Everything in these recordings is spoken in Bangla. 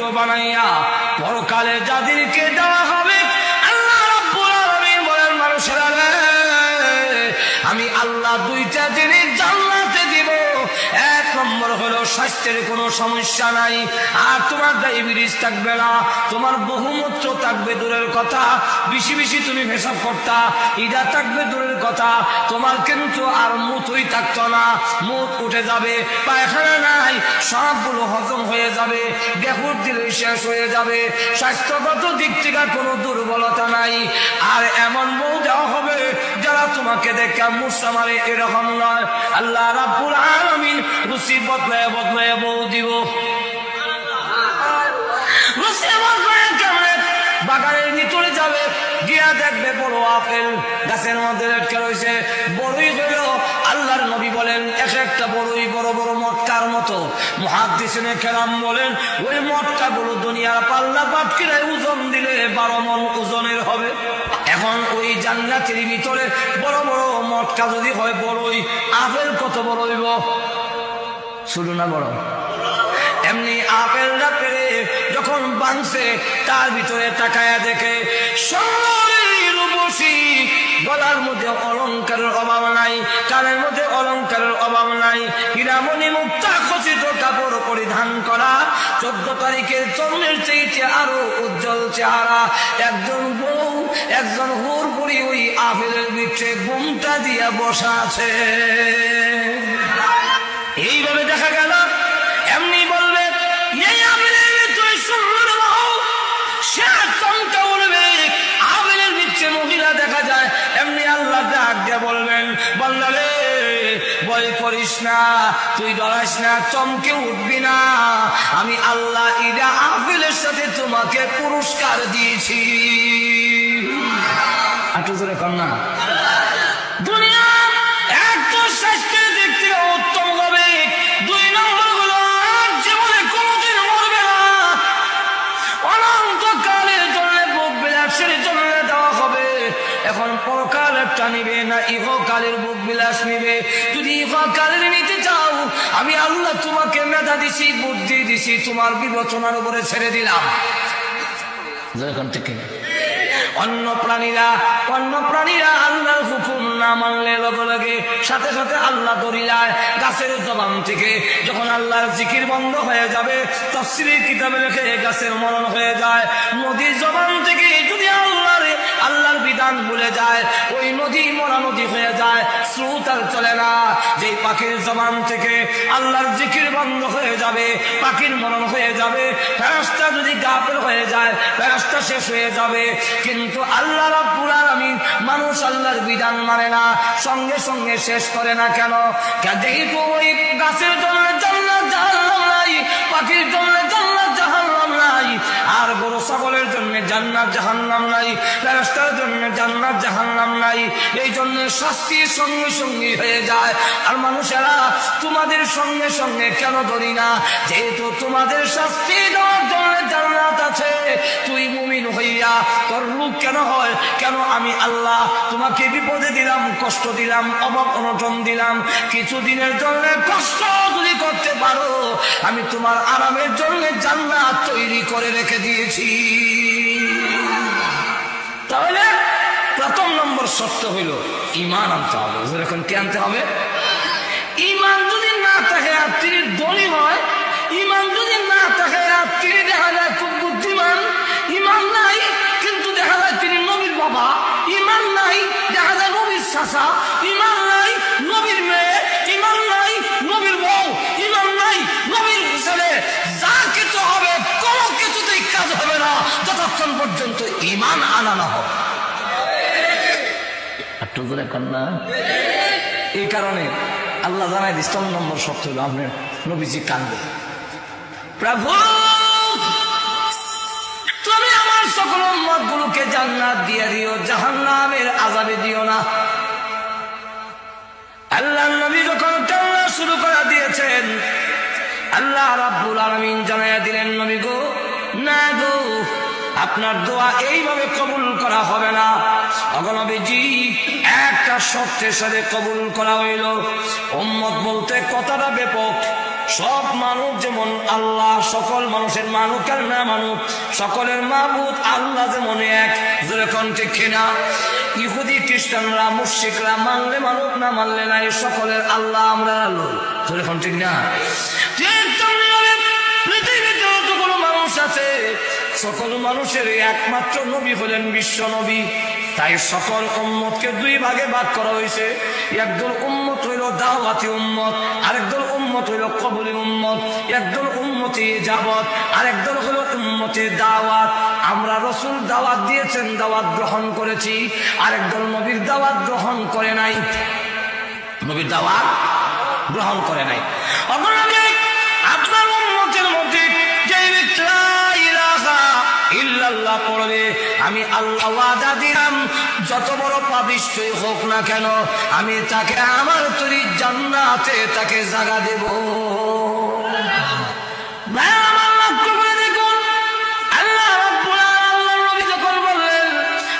মিত্র বানাইয়া পরকালে যাদেরকে দেওয়া হবে, আল্লাহ রাব্বুল আলামিন বলেন মানুষেরা আমি আল্লাহ দুইটা জিনিস জান্নাতে দিব। এক নম্বর হলো স্বাস্থ্যের কোনো সমস্যা নাই, আর তোমার ডায়াবেটিস থাকবে না, তোমার বহুমূত্র থাকবে দূরের কথা, বেশি বেশি তুমি পেশাব করতা, ইডা থাকবে দূরের কথা, তোমার কিন্তু আর মুতই থাকতো না, মুত উঠে যাবে, পায়খানা নাই, সবগুলো হজম হয়ে যাবে, বেহুর দিলে শেষ হয়ে যাবে, স্বাস্থ্যগত দিক থেকে কোনো দুর্বলতা নাই। আর এমন বউ দেওয়া হবে যারা তোমাকে দেখে মুসা মারে এরকম নয়, আল্লাহ রাব্বুল আলামিন রুচি বদলায় বদলায় বউ দিব। রুচি বদলায় কেমনে? বাগানের ভিতরে যাবে, গিয়া দেখবে বড় আপেল গাছের মধ্যে লটকে রয়েছে, বড়ই হইল। আল্লাহর নবী বলেন এক একটা বড়ই বড় বড় মটকার মতো। মুহাদ্দিসিনে কেরাম বলেন ওই মটকাগুলো দুনিয়ার পাল্লা পাটকিরায় ওজন দিলে 12 মণ ওজনের হবে। এখন ওই জান্নাতের ভিতরে বড় বড় মটকা যদি হয় বড়ই, আপেল কত বড় হইব? শুরু না বড়? এমনি আপেলটা পেরে যখন বাংছে তার ভিতরে তাকায়া দেখে সোনার রূপসী, গলার মধ্যে অলংকারের অভাব নাই, কানের মধ্যে অলংকারের অভাব নাই, হীরামণি মুক্তা খচিত কাপড় পরিধান করা, 14 তারিখের চন্দ্রের চাইতে আরো উজ্জ্বল চেহারা একজন বউ, একজন হুরপুরি ওই আপেলের বৃক্ষে ঘুমটা দিয়া বসা আছে। এইভাবে দেখা গেল। এমনি বলবে এই আপেলের ভিতরে সুন্দর বউ, সে চমকা উঠবে, আপেলের ভিতরে মহিলা দেখা যায়। এমনি আল্লাহ ডাক দিয়ে বলবেন বান্দা রে ভয় করিস না, তুই ডরাস না, চমকে উঠবি না, আমি আল্লাহ ইদা আপেলের সাথে তোমাকে পুরস্কার দিয়েছি। আটু জোরে কন্যা দুনিয়া একদম স্বাস্থ্যের দিক থেকে উত্তম হবে। 2 নম্বর হলো আর জীবনে কোনোদিন মরবে না, অনন্তকালের জন্য ভোগ বিলাসের জন্য দেওয়া হবে। এখন পরকাল একটা নিবে না ইহকালের ভোগ বিলাস নিবে? যদি ইহকালের নিতে চাও, আমি আল্লাহ তোমাকে মেধা দিছি, বুদ্ধি দিছি, তোমার বিবেচনার উপরে ছেড়ে দিলাম। এখন থেকে অন্য প্রাণীরা আল্লাহর হুকুম না মানলে লগে লগে সাথে সাথে আল্লাহ দৌড়ে যায়। গাছের জবান থেকে যখন আল্লাহর জিকির বন্ধ হয়ে যাবে, তাফসীরের কিতাবে লেখে গাছের মরণ হয়ে যায়। নদীর জবান থেকে যদি আল্লাহর বিধান ভুলে যায়, ওই নদী মরা নদী হয়ে যায়, স্রোত আর চলে না। যে পাখির জবান থেকে আল্লাহর জিকির বন্ধ হয়ে যাবে, পাখির মরণ হয়ে যাবে। ফেরেশতা যদি গাফেল হয়ে যায়, ফেরেশতা শেষ হয়ে যাবে। কিন্তু আল্লাহ রাব্বুল আলামিন মানুষ আল্লাহর বিধান মানে না, সঙ্গে সঙ্গে শেষ করে না। কেন? যেহেতু ওই গাছের জন্য জান্নাত জাহান্নাম নাই, পাখির জন্য জান্নাত জাহান্নাম নাই, আর গরু ছাগলের জন্য জান্নাত জাহান্নাম নাই, ফেরেশতার জন্য জান্নাত জাহান্নাম নাই। এই জন্য শাস্তি সঙ্গে সঙ্গে হয়ে যায়। আর মানুষেরা তোমাদের সঙ্গে সঙ্গে কেন ধরি না? যেহেতু তোমাদের শাস্তি দেওয়ার জন্য জান্নাত আছে, তুই মুমিন হইয়া তোর রূপ কেন হয়? কেন আমি আল্লাহ তোমাকে বিপদে দিলাম, কষ্ট দিলাম, অভাব অনটন দিলাম, কিছুদিনের জন্য কষ্ট যদি করতে পারো, আমি তোমার আরামের জন্য জান্নাত তৈরি করে রেখে দিয়েছি। তাহলে প্রথম নম্বর শর্ত হইল ঈমান আনতে হবে। এখন কি আনতে হবে? ঈমান যদি না থাকে আর তিনি ধনী হয়, ঈমান যদি না থাকে আর তিনি দেখা যায় খুব বুদ্ধিমান, ঈমান নাই কিন্তু দেখা যায় তিনি নবীর বাবা, ঈমান নাই দেখা যায় নবীর চাচা, ঈমান নাই নবীর মেয়ে, ঈমান নাই নবীর বউ, ঈমান নাই নবীর ছেলে, যা কিছু হবে কোনো কিছুতেই কাজ হবে না যতক্ষণ পর্যন্ত ঈমান আনা না হবে। এই কারণে আল্লাহ জানাই দিস 3 নম্বর শর্ত হলো আপনার নবীজি কান্দে, প্রভু তুমি আমার সকল উম্মতগুলোকে জান্নাত দিয়ে দিও, জাহান্নামের আযাবে দিও না। আল্লাহ নবী যখন কান্না শুরু করে দিয়েছেন, আল্লাহ রাব্বুল আলামিন জানাইয়া দিলেন নবী গো, না গো, আপনার দোয়া এইভাবে কবুল করা হবে না। নবীজি একটা শর্তের সাথে কবুল করা হইল। উম্মত বলতে কথাটা ব্যাপক, সব মানুষ যেমন আল্লাহ, সকল মানুষের মানুষ আর না মানুষ সকলের মাবুদ আল্লাহ যেমন এক, যেরকম ঠিক কিনা? ইহুদি খ্রিস্টানরা মুশরিকরা মানলে মানুষ না মানলে নাই, সকলের আল্লাহ আমরা আল্লাহ, যেরকম ঠিক না? পৃথিবীতে যতগুলো মানুষ আছে সকল মানুষের একমাত্র নবী হলেন বিশ্ব নবী। তাই সকল উম্মতকে দুই ভাগে ভাগ করা হয়েছে। একদল উম্মত হইল দাওয়াতি উম্মত, আরেকদল উম্মত হইল কবুলি উম্মত। একদল উম্মতে যাবত, আরেকদল হলো উম্মতে দাওয়াত। আমরা রাসূল দাওয়াত দিয়েছেন, দাওয়াত গ্রহণ করেছি। আরেকদল নবীর দাওয়াত গ্রহণ করে নাই, নবীর দাওয়াত গ্রহণ করে নাই। আপনার উম্মতের মধ্যে যে ব্যক্তি লা ইলাহা ইল্লাল্লাহ পড়বে, আমি আল্লাহ ওয়াদা দিলাম যত বড় পাপিষ্ঠই হোক না কেন আমি তাকে আমার তৈরি জান্নাতে তাকে জায়গা দেব। আল্লাহ রাব্বুল আলামিন নবী যখন বললেন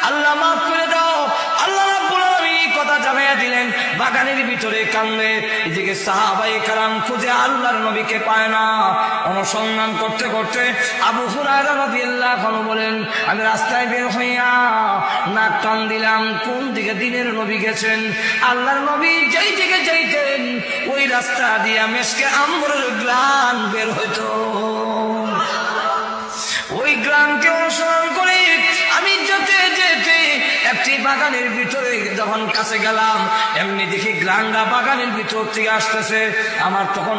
আল্লাহ মাফ করে দাও, আল্লাহ রাব্বুল আলামিন কথা জানাইয়া দিলেন। বাগানের ভিতরে কান্দে, এদিকে সাহাবায়ে কেরাম খুঁজে আল্লাহর নবীকে পায় না। অনুসন্ধান করতে করতে আবু হুরায়রা রাদিয়াল্লাহু আনহু বলেন, আমি রাস্তায় বের হইয়া নাক টান দিলাম কোন দিকে দিনের নবী গেছেন। আল্লাহর নবী যেই দিকে যাইতেন ওই রাস্তা দিয়া মেশকে আম্বরের গ্রান বের হইতো। ওই গ্রামকে অনুসরণ করে আমি যেতে যেতে একটি বাগানের ভিতরে যখন কাছে গেলাম, এমনি দেখি গ্রামটা বাগানের ভিতর থেকে আসতেছে। আমার তখন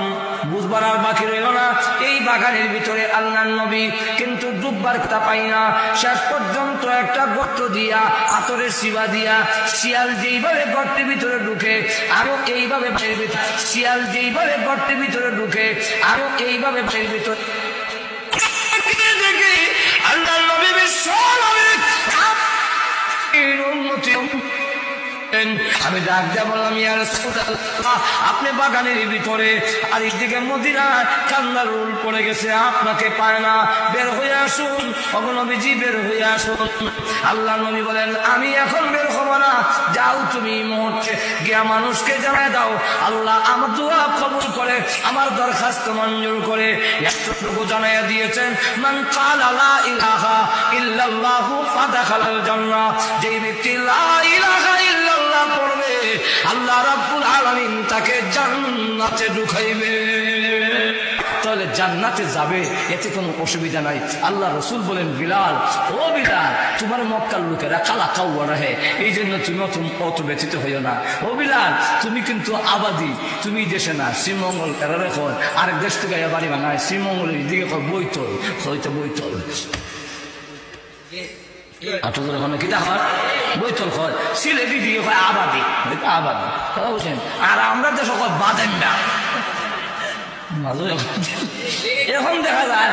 বুঝবার আর বাকি রইল না, এই বাগানের ভিতরে আল্লাহর নবী, কিন্তু ডুববার তা পাই না। শেষ পর্যন্ত একটা গর্ত দিয়া আতরের শিবা দিয়া শিয়াল যেইভাবে গর্তের ভিতরে ঢুকে আরো এইভাবে বাইরের ভিতরে, শিয়াল যেইভাবে গর্তের ভিতরে ঢুকে আরো এইভাবে বাইরের ভিতরে আল্লাহ নবী বিশ্ব নবী আমি ডাক দিয়া বললাম, ইয়া রাসূলুল্লাহ আপনি বাগানের ভিতরে আর এইদিকে মদিনা কান্নার রোল পড়ে গেছে, আপনাকে পায় না, বের হয়ে আসুন। ওগো নবীজি বের হয়ে আসুন। আল্লাহ নবী বলেন, আমি এখন বের হব না, যাও তুমি মুহূর্তে গিয়া মানুষকে জানাই দাও আল্লাহ আমার দোয়া কবুল করে, আমার দরখাস্ত মঞ্জুর করে। এতটুকু জানাইয়া দিয়েছেন, মান ক্বালা লা ইলাহা ইল্লাল্লাহু ফাদাখালাল জান্নাহ, যেই ব্যক্তি লা ইলাহা ইল্লাল্লাহ পড়বে আল্লাহ রাব্বুল আলামিন তাকে জান্নাতে ঢুকাইবে। তাহলে জান্নাতে যাবে, এতে কোনো অসুবিধা নাই। আল্লাহ রাসূল বলেন, বিলাল ও বিলাল তোমার মক্কার লোকেরা কালা কাউয়া রাহে, এই জন্য তুমি অত ব্যথিত হইও না। ও বিলাল তুমি কিন্তু আবাদি, তুমি দেশে না শ্রীমঙ্গল এরা রেখো, আরেক দেশ থেকে বাড়ি বানায় শ্রীমঙ্গলের দিকে বইতল হইতে বইতল বইতল হয় সিলেটি দিয়ে হয় আবাদি, আবাদি কথা বলছেন। আর আমরা দেশ বাদেন না, এখন দেখা যায়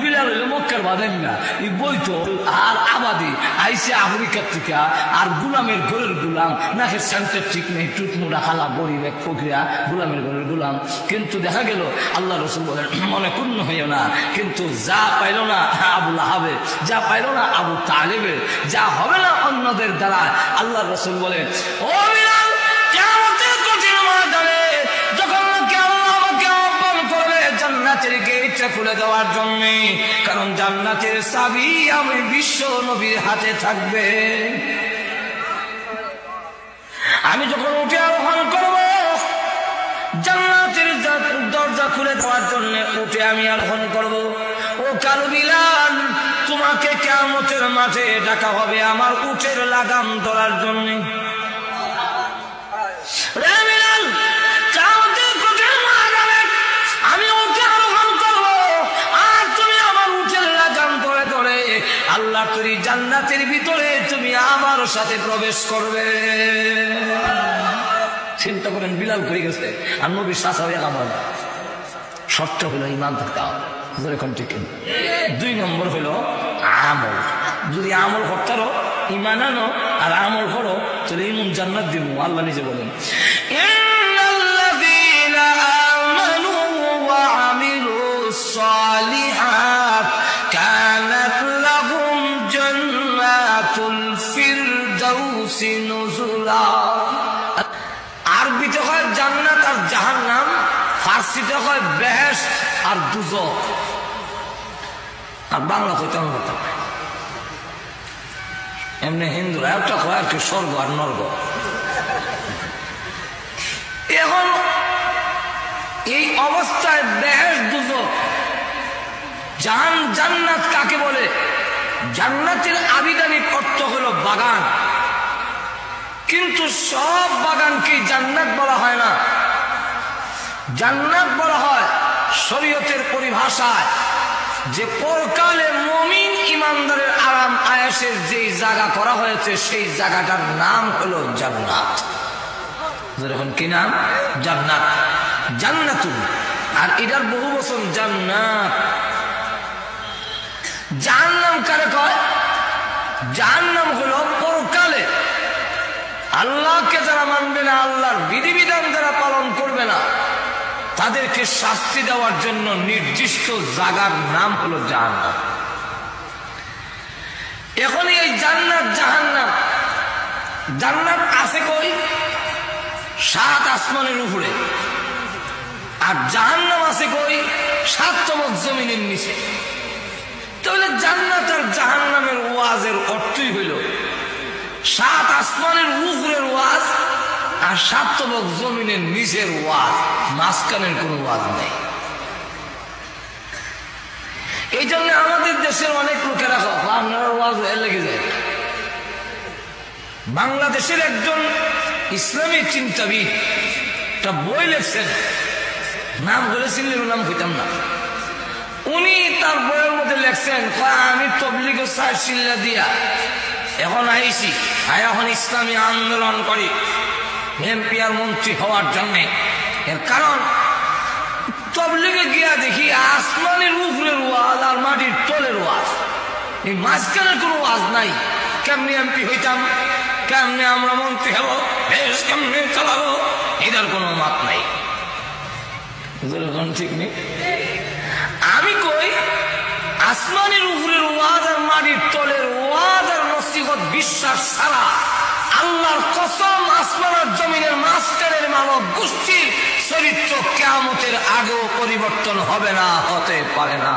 বিলাল হইল মক্কার বাদেন না, বইতল আর আবাদি আইসে আফ্রিকার থেকে, আর গুলামের ঘরের গুলাম, নাকের সেন্টার ঠিক নেই, টুটমুড়া খালা গরিব এক ফকিরা গুলামের ঘরের গুলাম। কিন্তু দেখা গেল আল্লাহ রাসূল বলেন, মনে পূর্ণ হইও না, কিন্তু যা পাইল না আবু লাহাবের, যা পাইল না আবু তালেবের, যা হবে না অন্যদের দ্বারা, আল্লাহ রাসূল বলেন, ও বিলাল কিয়ামতের কঠিন ময়দানে যখন জান্নাতের গেটটা খুলে দেওয়ার জন্য, কারণ জান্নাতের চাবি আমি বিশ্ব নবীর হাতে থাকবে। আমি যখন উঠে আহ্বান করব জান্নাতের দরজা খুলে দেওয়ার জন্য উঠে আমি আহ্বান করব, ও কাল বিলাল তোমাকে কিয়ামতের মাঠে ডাকা হবে আমার উটের লাগাম ধরার জন্য। আমি ওকে আহ্বান করব আর তুমি আমার উটের লাগাম ধরে ধরে আল্লাহ তৈরি জান্নাতের ভিতরে তুমি আমার সাথে প্রবেশ করবে। চিন্তা করেন বিলাল করে গেছে আর নবীর শাসা হয়ে আমার শর্ত হলো ইমান থাকতে হবে। দুই নম্বর হলো আমল, যদি আমল করতে পারো ইমান আনো আর আমল করো তাহলে ইমান জান্নাত দিব। আল্লাহ নিজে বলেন, الصالحات كانت لهم جنات الفردوس نزلا। আরবিতে হয় জান্নাত আর জাহান্নাম, ফার্সিতে কয় বেহেশত আর দুজক, আর বাংলা কইতে আমার কথা এমনি হিন্দুরা একটা কয় আর কি স্বর্গ আর নর্গ। এখন এই অবস্থায় বেহেশত দুজক, জান্নাত কাকে বলে? জান্নাতের আবিধানিক অর্থ হলো বাগান, কিন্তু সব বাগানকে জান্নাত বলা হয় না। জান্নাত বলা হয় শরীয়তের পরিভাষায় যে পরকালে মুমিন ইমানদারের আরাম আয়েশের যেই জায়গা করা হয়েছে সেই জায়গাটার নাম হলো জান্নাত। যেরকম কি নাম? জান্নাত, জান্নাতুন। আর এটার বহু বচন জান্নাত। জাহান্নাম কারে কয়? জাহান্নাম হলো পরকালে আল্লাহকে যারা মানবে না, আল্লাহর বিধিবিধান যারা পালন করবে না, তাদেরকে শাস্তি দেওয়ার জন্য নির্দিষ্ট জায়গার নাম হলো জাহান্নাম। এখন এই জান্নাত জাহান্নাম, জান্নাত আছে কই? 7 আসমানের উপরে। আর জাহান্নাম আছে কই? 7 তমক জমিনের নিচে। তাহলে জান্নাত আর জাহান্নামের ওয়াজের অর্থই হইল 7 আসমানের উপরের ওয়াজ আর 7 তমক জমিনের নিচের ওয়াজ, মাঝখানের কোন ওয়াজ নেই। এই জন্য আমাদের দেশের অনেক লোকেরা আপনার ওয়াজ লেগে যায়। বাংলাদেশের একজন ইসলামী চিন্তাবিদ একটা বই লেখছেন, নাম বলেছিলেন, নাম কইতাম না। উনি তার বইয়ের মধ্যে লেখছেন, আমি তবলিগের সাইসিল্লা দিয়া এখন আইছি, এখন ইসলামী আন্দোলন করি এমপি আর মন্ত্রী হওয়ার জন্য। এর কারণ তবলিগে গিয়া দেখি আসমানের উপরের ওয়াজ আর মাটির তলের ওয়াজ, এই মাঝখানের কোনো ওয়াজ নাই। কেমনি এমপি হইতাম, কেমনে আমরা মন্ত্রী হব, দেশ কেমনে চালাবো, এটার কোনো মাপ নাই। ঠিক নেই। আমি কই আসমানের উপরের ওয়াজ আর মাটির তলের ওয়াজ আর নসিহত বিশ্বাস ছাড়া আল্লাহর কসম আসমান আর জমিনের মাঝখানের মানব গোষ্ঠীর চরিত্র কিয়ামতের আগেও পরিবর্তন হবে না, হতে পারে না।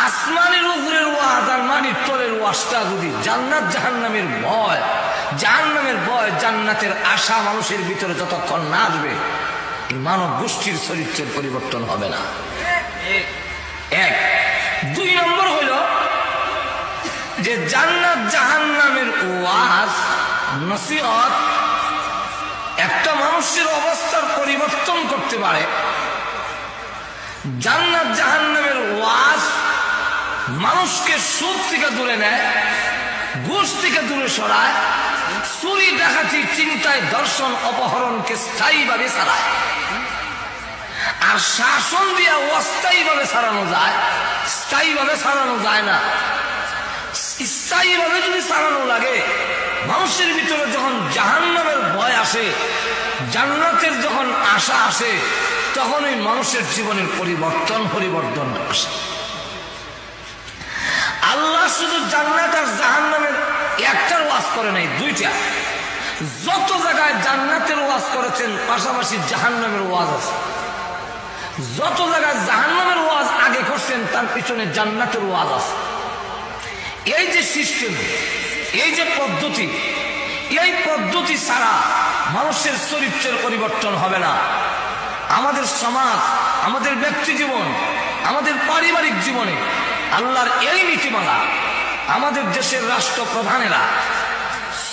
আসমানের উপরের ওয়াজ আর মাটির তলের ওয়াজটা যদি জান্নাত জাহান্নামের ভয়, জাহান্নামের ভয় জান্নাতের আশা মানুষের ভিতরে যতক্ষণ না আসবে, এই মানব গোষ্ঠীর চরিত্রের পরিবর্তন হবে না। 1 2 নম্বর হইল যে জান্নাত জাহান্নামের ওয়াজ নসিহত একটা মানুষের অবস্থার পরিবর্তন করতে পারে। জান্নাত জাহান্নামের ওয়াজ মানুষকে সুদ থেকে দূরে নেয়, ঘুষ থেকে দূরে সরায়, চুরি ডাকাতি চিন্তায় দর্শন অপহরণকে স্থায়ীভাবে ছাড়ায়। আর শাসন দিয়ে অস্থায়ীভাবে ছাড়ানো যায়, স্থায়ীভাবে ছাড়ানো যায় না। স্থায়ীভাবে যদি ছাড়ানো লাগে, মানুষের ভিতরে যখন জাহান্নামের ভয় আসে, জান্নাতের যখন আশা আসে, তখন ওই মানুষের জীবনের পরিবর্তন আসে। আল্লাহ শুধু জান্নাত আর জাহান্নামের একটার ওয়াজ করে নাই, 2টা। যত জায়গায় জান্নাতের ওয়াজ করেছেন পাশাপাশি জাহান্নামের ওয়াজ আছে। যত জায়গায় জাহান্নামের ওয়াজ আগে করছেন তার পিছনে জান্নাতের ওয়াজ আছে। এই যে সিস্টেম, এই যে পদ্ধতি, এই পদ্ধতি ছাড়া মানুষের চরিত্রের পরিবর্তন হবে না। আমাদের সমাজ, আমাদের ব্যক্তি জীবন, আমাদের পারিবারিক জীবনে আল্লাহর এই নীতিমালা, আমাদের দেশের রাষ্ট্রপ্রধানেরা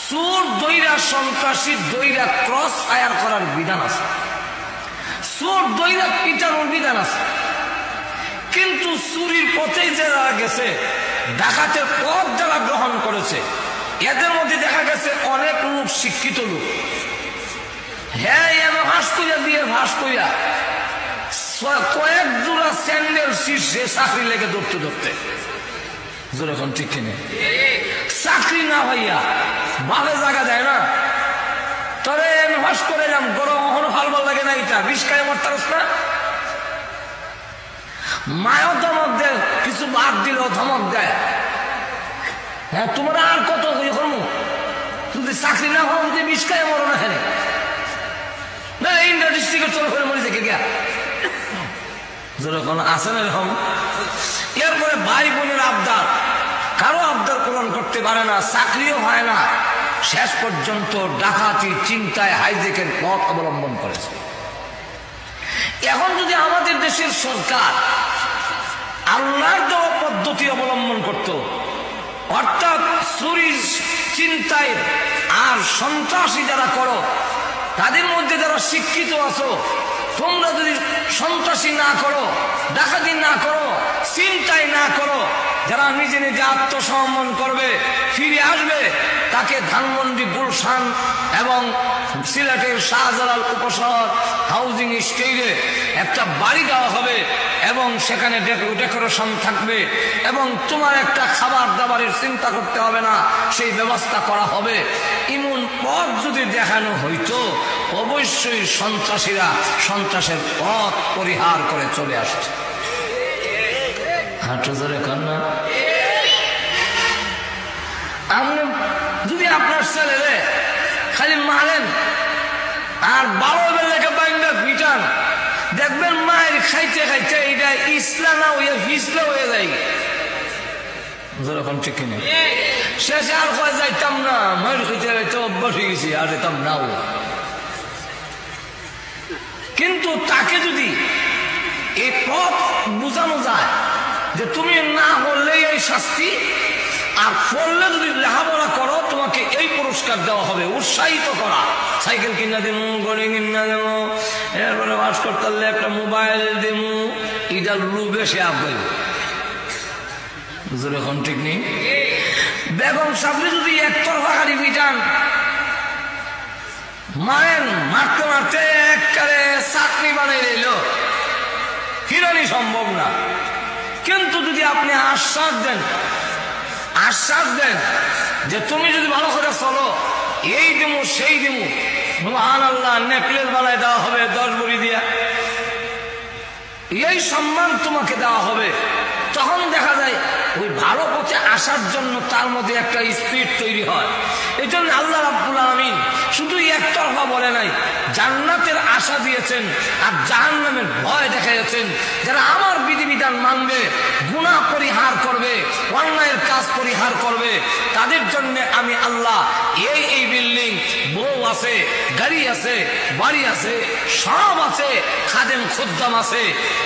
চোর দইরা, সন্ত্রাসী দইরা ক্রস ফায়ার করার বিধান আছে, চোর দইরা পিটানোর বিধান আছে। কিন্তু চুরির পথে যারা গেছে, ডাকাতের পথ যারা গ্রহণ করেছে, এদের মধ্যে দেখা গেছে অনেক লোক শিক্ষিত লোক। হ্যাঁ, এমন ভাস কইয়া দিয়ে ভাস কইয়া কয়েক জোড়া স্যান্ডেল শীর্ষে চাকরি লেগে ধরতে যেরকম ঠিক কিনে চাকরি না হইয়া ভালো জায়গা দেয় না। তবে ভাস করে এলাম গরম ভাল লাগে না, এটা বিষ খায় মরতারস না। মায়ও ধমক দেয়, কিছু বাদ দিলেও ধমক দেয়। হ্যাঁ, তোমরা আর কত করবো, যদি চাকরি না হওয়া যদি বিষ খায় মরো না। হ্যাঁ, এই যেরকম আছেন এরকম। এরপরে ভাই বোনের আবদার, কারো আবদার পূরণ করতে পারে না, চাকরিও হয় না, শেষ পর্যন্ত ডাকাতি, চিন্তায়, হাইজেকের পথ অবলম্বন করেছে। এখন যদি আমাদের দেশের সরকার আল্লাহর দেওয়া পদ্ধতি অবলম্বন করত, অর্থাৎ চুরি, চিন্তায় আর সন্ত্রাসী যারা করো, তাদের মধ্যে যারা শিক্ষিত আছো, তোমরা যদি সন্ত্রাসী না করো, ডাকাতি না করো, চিন্তাই না করো, যারা নিজে নিজে আত্মসমর্পণ করবে, ফিরে আসবে, তাকে ধানমন্ডি, গুলশান এবং সিলেটের শাহজালাল উপশহর হাউজিং স্টেটে একটা বাড়ি দেওয়া হবে এবং সেখানে ডেকোরেশন থাকবে এবং তোমার একটা খাবার দাবারের চিন্তা করতে হবে না, সেই ব্যবস্থা করা হবে। এমন পথ যদি দেখানো হইতো, অবশ্যই সন্ত্রাসীরা সন্ত্রাসের পথ পরিহার করে চলে আসছে। হাঁটু ধরে কন্যা, আপনি যদি আপনার ছেলে খালি মারেন আর 12 বেলাকে বাইন্দা পিটান, দেখবেন মায়ের খাইতে খাইতে এটা ইসলা না হইয়া ফিসলা হয়ে যায়। যেরকম ঠিক কিনা, শেষে আর কয় যাইতাম না, মায়ের খাইতে খাইতে অভ্যাস হয়ে গেছি, আর যেতাম নাও। কিন্তু তাকে যদি এই পথ বুঝানো যায় যে তুমি না করলেই এই শাস্তি, আর পড়লে যদি লেখাপড়া করো তোমাকে এই পুরস্কার দেওয়া হবে, উৎসাহিত করা, সাইকেল কিনা দেবো, গড়ি কিনা দেবো, এরপরে বাস করতে পারলে একটা মোবাইল দেবো, এটা লুবে সে আগে এখন ঠিক নেই। বেগম সাহেব যদি একতরফা গাড়ি পিটান, মারেন, মারতে মারতে একবারে চাটনি বানিয়ে দিল, ফিরানি সম্ভব না। কিন্তু যদি আপনি আশ্বাস দেন যে তুমি যদি ভালো করে চলো, এই দিমু সেই দিমু, সুবহানাল্লাহ, নেকলেস বানায় দেওয়া হবে 10 ভরি দিয়া, এই সম্মান তোমাকে দেওয়া হবে, তখন দেখা যায় ওই ভালো পথে আসার জন্য তার মধ্যে একটা স্পিড তৈরি হয়। এই জন্য আল্লাহ রাব্বুল আলামিন শুধু একতরফা বলে নাই, জান্নাতের আশা দিয়েছেন আর জাহান্নামের ভয় দেখাইছেন। যারা আমার বিধিবিধান মানবে, গুনাহ পরিহার করবে, অন্যায়ের কাজ পরিহার করবে, তাদের জন্য আমি আল্লাহ এই বিল্ডিং, বউ আছে, গাড়ি আছে, বাড়ি আছে, সব আছে, খাদেম খুদ্দাম আছে,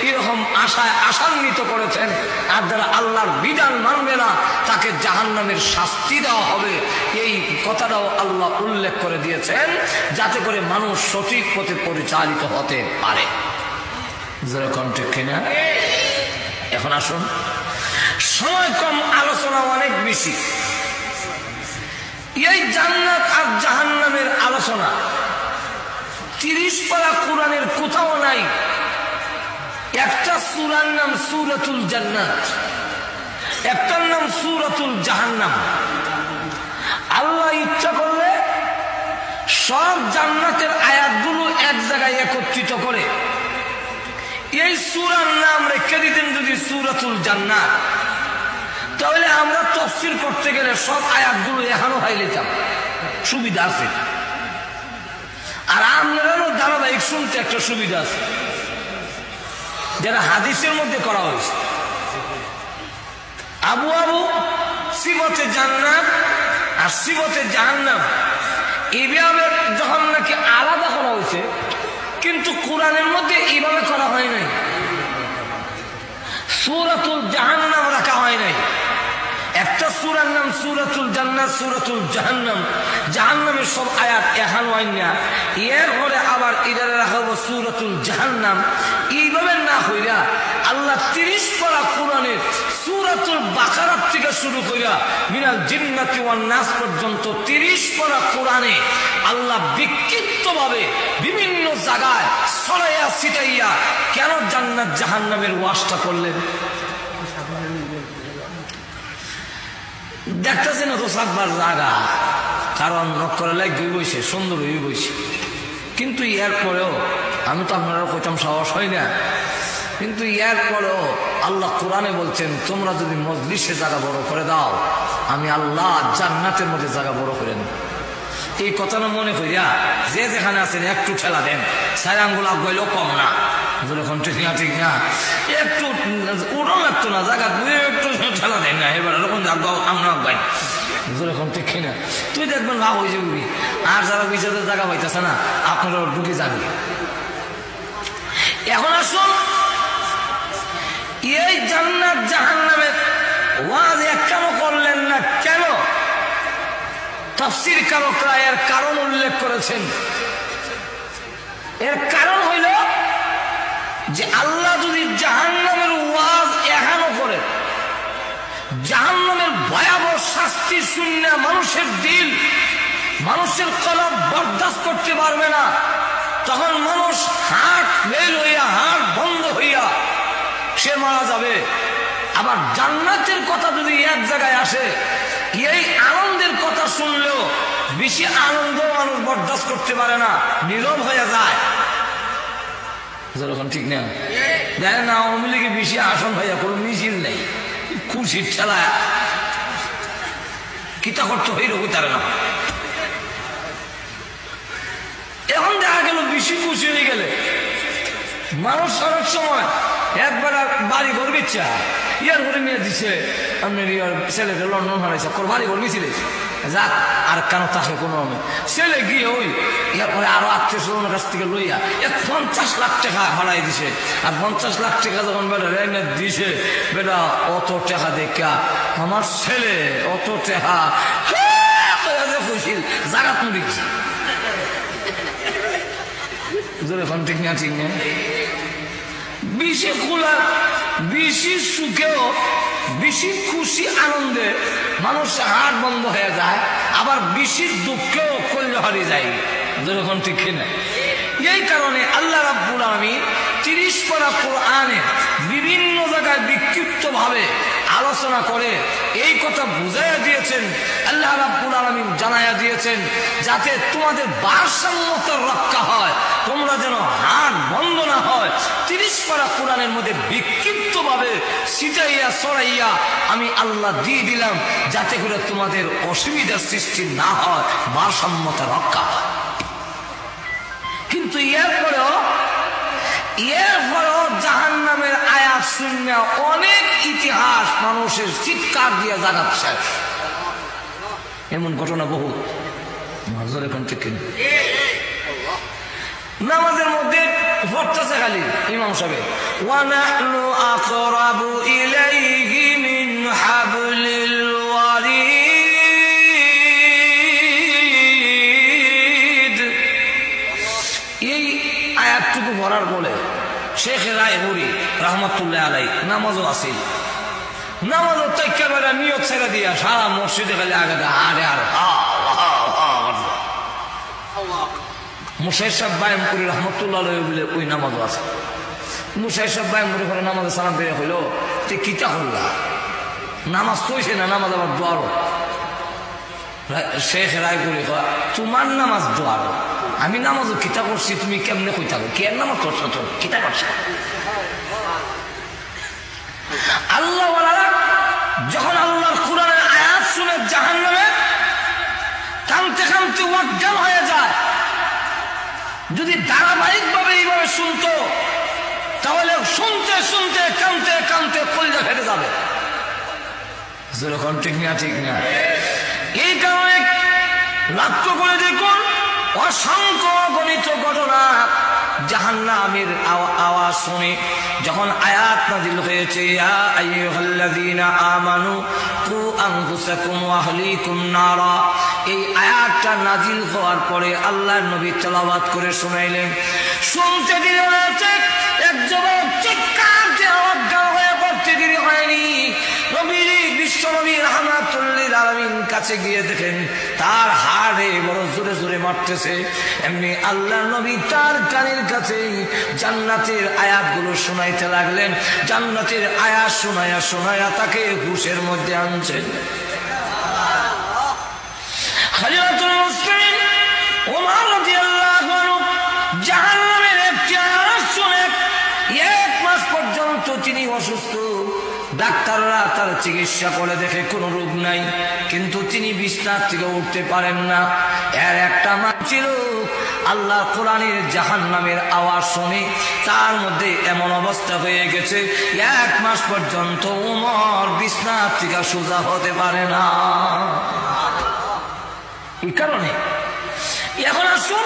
এরকম আশায় আশান্বিত করেছেন। আর যারা আল্লাহর বিধান মানবে না, তাকে জাহান্নামের শাস্তি দেওয়া হবে। এই কথাটাও আল্লাহ উল্লেখ করে দিয়েছেন, যাতে করে মানুষ সঠিক পথে পরিচালিত হতে পারে। যেরকম ঠিক কিনা। এখন আসুন, সময় কম, আলোচনা অনেক বেশি। এই জান্নাত আর জাহান্নামের আলোচনা 30 পারা কোরআনের কোথাও নাই। একটা সূরার নাম সূরাতুল জান্নাত, একটার নাম সূরাতুল জাহান্নাম। আল্লাহ ইচ্ছা করলে সব জান্নাতের আয়াতগুলো এক জায়গায় একত্রিত করে এই সূরার নাম রেখে দিতেন যদি সূরাতুল জান্নাত, তাহলে আমরা তাফসীর করতে গেলে সব আয়াতগুলো এখানেও হাই নিতাম, সুবিধা আছে। আর আপনারও ধারাবাহিক শুনতে একটা সুবিধা আছে, যেটা হাদিসের মধ্যে করা হয়েছে। আবু সিফতে জান্নাত আর সিফতে জাহান্নাম এইভাবে যখন নাকি আলাদা করা হয়েছে, কিন্তু কোরআনের মধ্যে এইভাবে করা হয় নাই। সূরাতুল জাহান্নাম রাখা হয় নাই। একটা সূরার নাম সূরাতুল জান্নাত, সূরাতুল জাহান্নাম, জাহান্নামের সব আয়াত এখানে হয় না। এর পরে আবার ইদারে রাখা হবো সূরাতুল জাহান্নাম। এইভাবে না হইরা আল্লাহ 30 পারা কোরআনের সূরাতুল বাকারা থেকে শুরু কইরা মিনাল জিন্নাতি ওয়ান নাস পর্যন্ত 30 পারা কোরআনে আল্লাহ বিক্ষিপ্তভাবে বিভিন্ন জায়গায় ছড়াইয়া ছিটাইয়া কেন জান্নাত জাহান্নামের ওয়াজটা করলেন? দেখতেছেন তো সাতবার জায়গা, কারণ নক্ষরে লাগবে বইছে, সুন্দর হয়ে বইছে। কিন্তু এর পরেও আমি তো আপনারা কইতাম সাহস হয় না, কিন্তু এর পরেও আল্লাহ কোরআনে বলছেন, তোমরা যদি মজলিসে জায়গা বড় করে দাও, আমি আল্লাহ জান্নাতের মধ্যে জায়গা বড় করে দেব। এই কথাটা মনে করিয়া যে যেখানে আছেন একটু ঠেলা দেন, 4 আঙ্গুল আগাইলেও কম না। যখন ঠিক না ঠিক না একটু উড়ন লাগতো না, জায়গা একটু ঠেলা দেন না, এবার এরকম আমরা আগাই যখন ঠিক না তুই দেখবেন লাভ হয়ে যাবি। আর যারা বিচারের জায়গা পাইতেছে না আপনারা ঢুকে যাবে। এখন আসুন এই জান্নাত জাহান্নামের ওয়াজ একটাও করলেন না কেন? তাফসীর কারকরা এর কারণ উল্লেখ করেছেন। এর কারণ হইল যে আল্লাহ যদি জাহান্নামের ওয়াজ এখানো করে, জাহান্নামের ভয়াবহ শাস্তি শুনে মানুষের দিল, মানুষের কলব বরদাস্ত করতে পারবে না, তখন মানুষ হার্ট ফেল হইয়া, হার্ট বন্ধ হইয়া সে মারা যাবে। আবার জান্নাতের কথা যদি এক জায়গায় আসে, এই আনন্দের কথা শুনলেও বেশি আনন্দ মানুষ বরদাস্ত করতে পারে না, নীরব হয়ে যায়। যখন ঠিক না দেখেন না, আওয়ামী লীগে বেশি আসন ভাইয়া কোনো মিছিল নেই, খুশির ঠেলা কিতা করতে হইল তারা না। এখন দেখা গেল বেশি খুশি হয়ে গেলে মানুষ অনেক সময় একবার বাড়ি ঘর বিচ্ছা ইয়ার ঘরে নিয়ে দিছে, আপনার ইয়ার ছেলেদের লন্ডন হারাইছে, বাড়ি ঘর মিছিলে যাক আর কেন তাকে কোনো ছেলে গিয়ে ওই এরপরে আরো 800 কাছ থেকে লইয়া 50 লাখ টাকা হারাই দিছে। আর 50 লাখ টাকা যখন বেটা রেনে দিছে, বেটা অত টাকা দেখা আমার ছেলে অত টাকা খুশি জাগাত মুড়িছে। এখন ঠিক না ঠিক না বেশি খোলা, বেশি সুখেও, বেশি খুশি আনন্দে মানুষের হাট বন্ধ হয়ে যায়, আবার বেশি দুঃখেও কল্য হারিয়ে যায়। যখন ঠিক না এই কারণে আল্লাহ রাব্বুল আলামিন 30 পারা কোরআনে বিভিন্ন জায়গায় বিক্ষিপ্ত ভাবে আলোচনা করে এই কথা বুঝাইয়া দিয়েছেন। আল্লাহ রাব্বুল আলামিন জানাইয়া দিয়েছেন যাতে তোমাদের ভারসাম্যতা রক্ষা হয়, তোমরা যেন হাট বন্ধ না হয়। 30 পারা কোরআনের মধ্যে বিক্ষিপ্ত ভাবে ছিটাইয়া ছড়াইয়া আমি আল্লাহ দিয়ে দিলাম, যাতে করে তোমাদের অসুবিধার সৃষ্টি না হয়, ভারসাম্যতা রক্ষা হয়। কিন্তু এরপরেও জাহান্নামের আয়াত শুনে অনেক ইতিহাস মানুষের চিৎকার দিয়ে জাগাত শেষ। এমন ঘটনা বহু এখন ঠিক নামাজের মধ্যে পড়তেছে খালি ইমাম সাহেব, ওয়ানাহনু আকরাবু ইলাইহি মিন হাবলিল ওয়ারিদ। এই আয়াতটুকু পড়ার বলে শেখ রায়পুরি রহমতুল্লাহ আলাই নামাজও আসিল, নামাজও একেবারে নিয়ত ছেড়ে দিয়া সারা মসজিদে খালি আগে আরে আর মুসাইর সাহেব বায়াম করি রহমতুল্লাহ বলে ওই নামাজও আছে। মুসাইর সাহেব বায়াম করে করে নামাজে সালাম পেয়ে হইল, তে কিতা হল্লা নামাজ কইছে না, নামাজ আবার দোয়ারও। শেখ রায় করে তোমার নামাজ দোয়ারও, আমি নামাজও কিতা করছি, তুমি কেমনে কই থাকো, কে নামাজ করছো, তো কিতা করছো? আল্লাহ যখন আল্লাহর কোরআনের আয়াত শুনে জাহান্নামে কানতে কানতে অজ্ঞান হয়ে যায়, যদি ধারাবাহিক ভাবে এইভাবে শুনতো তাহলে শুনতে শুনতে কানতে কানতে কলিজা ফেটে যাবে। যেরকম ঠিক না ঠিক না এই কারণে লক্ষ্য করে দেখুন অসংখ্য গণিত ঘটনা জাহান্নামের আওয়াজ শুনে যখন আয়াত নাযিল হয়েছে, ইয়া আইয়ুহাল্লাযীনা আমানু কু আনফুসাকুম ওয়া আহলিকুম নারা, এই আয়াতটা নাযিল হওয়ার পরে আল্লাহর নবী তেলাওয়াত করে শোনাইলেন। শুনতে দেরি হয়েছে, এক যুবক চিৎকার দিয়ে অজ্ঞান হয়ে পড়তে দেরি হয়নি। নবী বিশ্বনবী রাহমাতুল লিল আলামিন কাছে গিয়ে দেখেন তার হাড়ে বড় জোরে জোরে মারতেছে। এমনি আল্লাহ নবী তার কানের কাছে জান্নাতের আয়াতগুলো শোনাইতে লাগলেন। জান্নাতের আয়াত শোনায়া শোনায়া তাকে হুশের মধ্যে আনছেন। খলিফাতুল মুসলিমিন ওমর রাদিয়াল্লাহু আনহু জাহান্নামের একটি আয়াত শুনে 1 মাস পর্যন্ত তিনি অসুস্থ, ডাক্তাররা তার চিকিৎসা করে দেখে কোনো রোগ নাই, কিন্তু তিনি বিছানা থেকে উঠতে পারেন না। এর একটা মান ছিল, আল্লাহ কোরআনের জাহান্নামের আওয়াজ শুনে তার মধ্যে এমন অবস্থা হয়ে গেছে 1 মাস পর্যন্ত ওমর বিছানা থেকে সোজা হতে পারে না। এই কারণে এখন আসুন,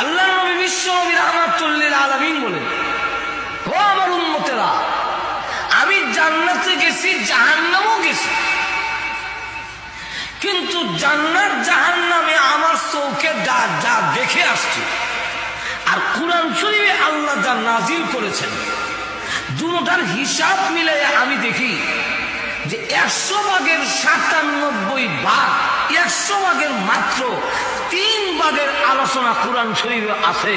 আল্লাহ নবী বিশ্ব নবী রাহমাতুল লিল আলামিন বলেন, ও আমার উম্মতেরা, আমি জান্নাতে গেছি, জাহান্নামও গেছি, কিন্তু জান্নাত জাহান্নামে আমার চোখে যা দেখে আসছি আর কোরআন শরীফে আল্লাহ যা নাজিল করেছেন, দুটোটার হিসাব মিলে আমি দেখি যে 100 ভাগের 97 ভাগ, 100 ভাগের মাত্র 3 ভাগের আলোচনা কোরআন শরীফে আছে,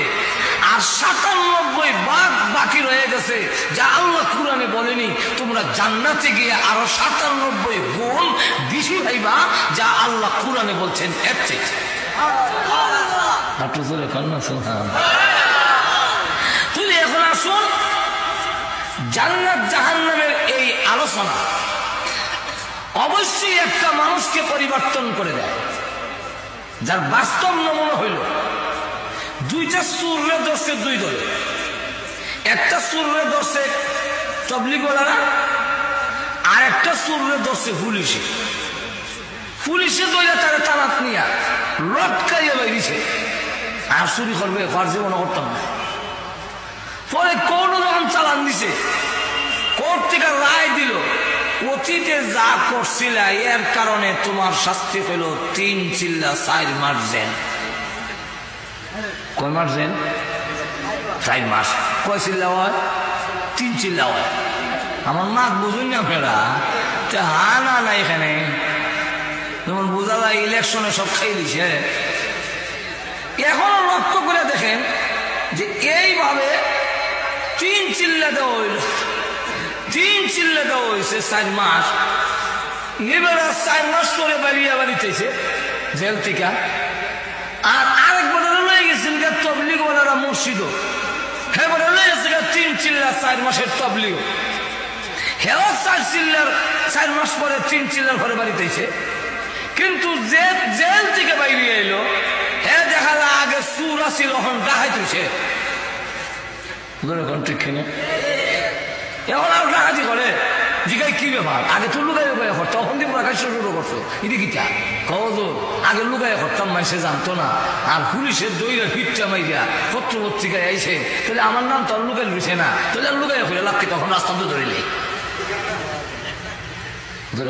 আর 97 ভাগ বাকি রয়ে গেছে যা আল্লাহ কোরআনে বলেনি। তোমরা জান্নাতে গিয়ে আরো 97 গুণ বেশি পাইবা যা আল্লাহ কোরআনে বলছেন এর চেয়ে। তুমি এখন আসুন, জান্নাত জাহান্নামের এই আলোচনা অবশ্যই একটা মানুষকে পরিবর্তন করে দেয়, যার বাস্তব নমুনা হইল 2টা সুরে ধরছে 2 দলে। একটা সুরে ধরছে তবলিগওয়ালারা, আর একটা সুরে ধরছে পুলিশে। পুলিশে দইলে তারা তালাত নিয়া লটকাইয়া বাইরিছে, আর চুরি করবে ঘর জীবন করতাম না। পরে কোর্টও যখন চালান দিছে, কোর্ট থেকে রায় দিল, অতীতে যা করছিল এর কারণে তোমার শাস্তি হইল 3 চিল্লা 4 মাস জেল। কয় মাস জেল? 4 মাস। কয় চিল্লা হয়? 3 চিল্লা হয়। আমার মাক বুঝুন না আপনারা, হা না এখানে যেমন বোঝা যায় ইলেকশনে সব খাই দিছে। এখনো লক্ষ্য করে দেখেন যে এইভাবে 3 চিল্লা দেওয়া হইল, 3 চিল্লা দেওয়া হয়েছে 4 মাস। এবার 4 মাস পরে বাড়িতেছে জেল থেকে। আর আরেকবার লয়ে গেছেন তবলিগওয়ালারা মসজিদ, এবারে লয়ে গেছে 3 চিল্লা 4 মাসের তবলিগ। হেও 4 চিল্লার 4 মাস পরে 3 চিল্লার ঘরে বাড়িতেছে, কিন্তু জেল থেকে বাইরে এলো, হে দেখা যায় আগে সুর আসিল, এখন ডাহাই তুইছে। ঠিক কিনা? এখন আর ডাকাতি করে, জিগাই কি ব্যাপার? আগে তো লুকাই লুকাই করতো, তখন দিয়ে প্রকাশ শুরু করছো। ইদি কিটা কত আগে লুকাই করতাম, মাইসে জানতো না। আর পুলিশের দইরা হিটটা মাইয়া পত্র পত্রিকায় আইসে, তাহলে আমার নাম তো লুকাই লুইছে না, তাহলে আর লুকাই করে লাভ কি? তখন রাস্তা তো ধরিলে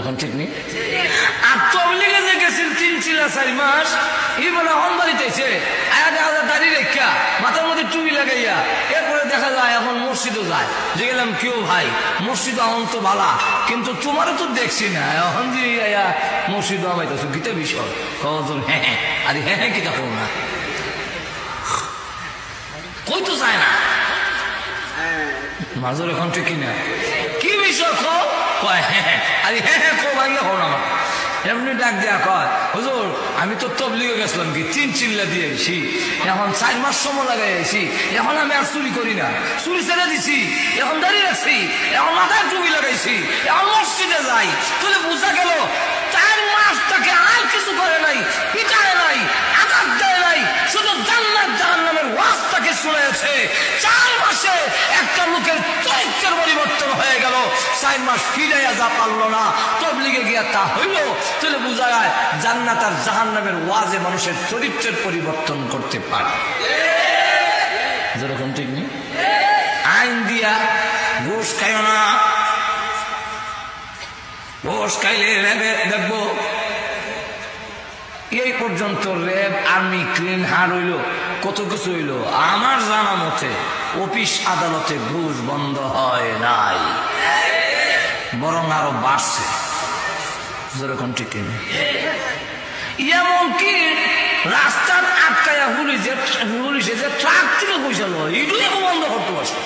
এখন ঠিক নেই। আর তবলিগে যে গেছেন 3 চিল্লা 4 মাস, এই বলে হন বাড়িতেছে, দাঁড়িয়ে রেখা মাথার মধ্যে টুপি লাগাইয়া, এরপরে দেখা যায় এখন মসজিদও যায়। যে গেলাম কেউ ভাই মসজিদ এখন তো ভালা, কিন্তু তোমারও তো দেখছি না, এখন যে মসজিদ আমাইতেছ গীতা বিষয় কজন? হ্যাঁ আরে হ্যাঁ কিতা করো না, কই তো যায় না মাজর। এখন ঠিক কিনা কি বিষয় কয়? হ্যাঁ আরে হ্যাঁ কো ভাইয়া হো না, এমনি ডাক দেয়া কয়, হুজুর আমি তো তবলিগে গেছিলাম কি 3 চিল্লা দিয়ে এসি, এখন 4 মাস সময় লাগাই এসি, এখন আমি আর চুরি করি না, চুরি ছেড়ে দিছি, এখন দাঁড়িয়ে রাখছি, এখন মাথায় টুপি লাগাইছি, এখন মসজিদে যাই। তাহলে বোঝা গেল 4 মাস তাকে আর কিছু করে নাই, পিটায় নাই, আঘাত দেয় নাই, শুধু জান্নাত জাহান্নামের ওয়াজ তাকে শুনেছে। 4 মাসে একটা লোকের চরিত্রের পরিবর্তন হয়ে গেল, 4 মাস ফিরাইয়া যা পারলো না, তবলিগে গিয়া তা হইল। তাহলে বোঝা যায় জান্নাত আর জাহান্নামের ওয়াজে মানুষের চরিত্রের পরিবর্তন করতে পারে। যেরকম ঠিক নেই, আইন দিয়া ঘুষ খাইও না, ঘুষ খাইলে রেবে দেখবো। এই পর্যন্ত র্যাব, আর্মি, ক্লিন হার হইল, কত কিছু হইল। আমার জানা মতে অফিস আদালতে ঘুষ বন্ধ হয় নাই, বরং আরো বাড়ছে। যেরকম ঠিক নেই, এমনকি রাস্তার আটকায়া পুলিশে যে ট্রাক থেকে পয়সা লয়, এগুলি বন্ধ করতে পারছে।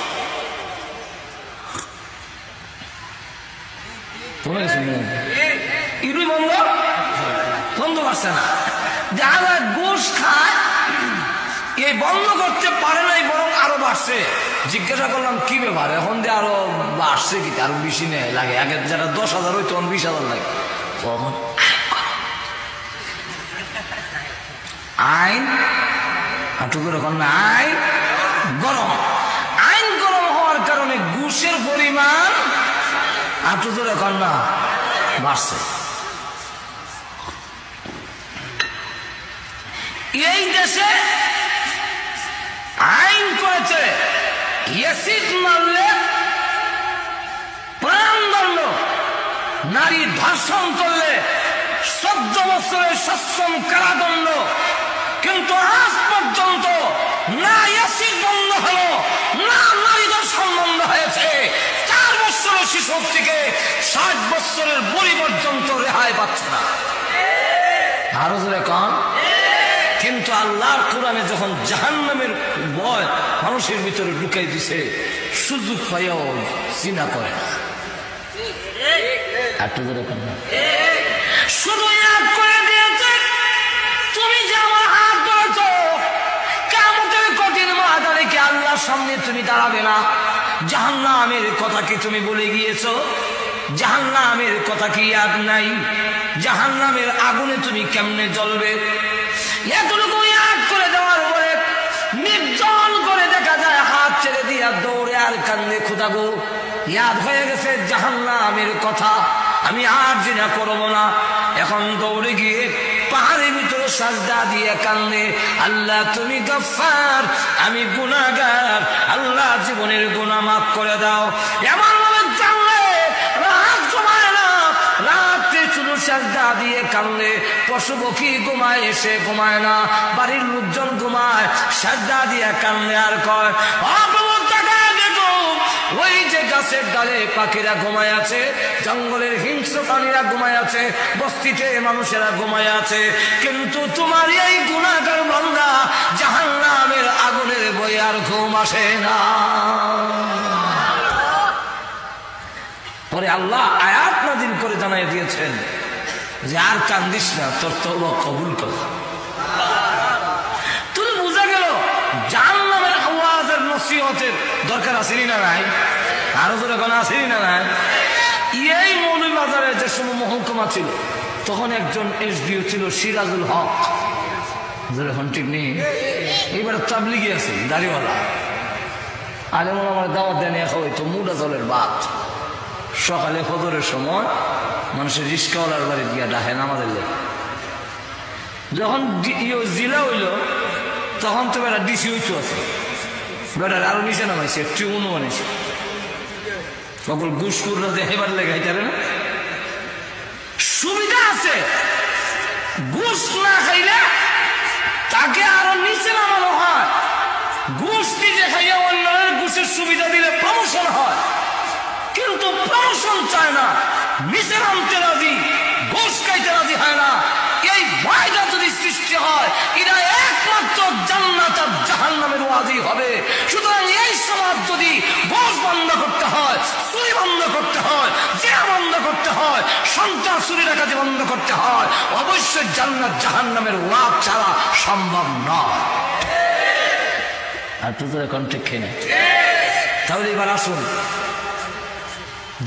এগুলি বন্ধ করছে না। যারা ঘুষ খায় এই বন্ধ করতে পারে নাই, বরং আরো বাড়ছে। জিজ্ঞাসা করলাম কি ব্যাপার, এখন দিয়ে আরো বাড়ছে কি, আরো বেশি নেই লাগে, আগে যারা 10,000 হইতো 20,000 লাগে। তখন আইন আইন গরম, আইন গরম হওয়ার কারণে ঘুষের পরিমাণ এখন না বাড়ছে। এই দেশে আইন করেছে এসিড মারলে প্রাণদণ্ড, নারী ধর্ষণ করলে 14 বছরের সশ্রম কারাদণ্ড। কিন্তু আজ পর্যন্ত না এসিড বন্ধ হলো, না নারী ধর্ষণ বন্ধ হয়েছে। 4 বছরের শিশু থেকে 60 বছরের বুড়ি পর্যন্ত রেহাই পাচ্ছে না। আরো জোরে কন। কিন্তু আল্লাহর কোরআনে যখন জাহান্নামের ভয় মানুষের ভিতরে ঢুকাই দিছে, সুযোগ পাইয়াও জিনা করে না। শুধু ইয়াদ করে দিয়েছে, তুমি যে আমার হাত ধরেছো, কিয়ামতের কঠিন ময়দানে কি আল্লাহর সামনে তুমি দাঁড়াবে না? জাহান্নামের কথা কি তুমি ভুলে গিয়েছো? জাহান্নামের কথা কি ইয়াদ নাই? জাহান্নামের আগুনে তুমি কেমনে জ্বলবে? এতটুকু ইয়াদ করে দেওয়ার পরে নির্জন করে দেখা যায় হাত ছেড়ে দিয়া দৌড়ে আর কান্দে, খোদা গো ইয়াদ হয়ে গেছে জাহান্নামের কথা, আমি আর জিনা করবো না। এখন দৌড়ে গিয়ে পাহাড়ের ভিতরে সাজদা দিয়ে কান্দে, আল্লাহ তুমি গফফার, আমি গুনাহগার, আল্লাহ জীবনের গুনাহ মাফ করে দাও। এমন ভাবে কান্দে রাত ঘুমায় না, রাত্রে শুধু সাজদা দিয়ে কান্দে। পশু পক্ষী ঘুমায়, এসে ঘুমায় না, বাড়ির লোকজন ঘুমায়, সাজদা দিয়ে কান্দে আর কয়, ওই যে গাছের ডালে পাখিরা ঘুমায় আছে, জঙ্গলের হিংস্র প্রাণীরা ঘুমায় আছে, বস্তিতে মানুষেরা ঘুমায় আছে, কিন্তু তোমার এই গুনাহগার বান্দা জাহান্নামের আগুনের বই আর ঘুম আসে না। পরে আল্লাহ আয়াত নাযিল করে জানাই দিয়েছেন যে আর কান্দিস না, তোর তওবা কবুল কর। তুমি বুঝা গেল জাহান্নামের আওয়াজের নসিহতের দরকার আছে না নাই? আরো জোরে কোন আছে না নাই? এই মৌলভীবাজারে যে সময় মহকুমা ছিল, তখন একজন এসডিও ছিল সিরাজুল হক, এখন ঠিক নেই, এইবার তাবলিগি আছে দাড়িওয়ালা, আলেম আমার দাওয়াত দেন এখন হইতো মুডা জলের ভাত। সকালে ফজরের সময় মানুষের রিস্কাওয়ালার বাড়ি দিয়া ডাহে নামাজের লেগে। যখন জিলা হইল তখন তো বেটা ডিসি হইতো আছে, বেটার আরো নিচে নামাইছে, ট্রিবিউন বানাইছে, সকল ঘুষখোররা দেখাইবার লেগে হাইতারে না। সুবিধা আছে, ঘুষ না খাইলে তাকে আরো নিচে নামানো হয়, ঘুষ নিজে খাইয়া অন্যের ঘুষের সুবিধা দিলে প্রমোশন হয়, কিন্তু প্রমোশন চায় না, নিচে নামতে রাজি, ঘুষ খাইতে রাজি হয় না। এই ভয়টা যদি সৃষ্টি হয়, এরা একমাত্র জান্নাত আর জাহান্নামের ওয়াজি হবে। সুতরাং এই সমাজ যদি ঘুষ বন্ধ করতে হয়, চুরি বন্ধ করতে হয়, জেনা বন্ধ করতে হয়, সন্ত্রাস চুরি ডাকাতি বন্ধ করতে হয়, অবশ্যই জান্নাত জাহান্নামের ওয়াজ ছাড়া সম্ভব নয়। আর তুই তো এখন ঠিক খেয়ে নেই। তাহলে এবার আসুন,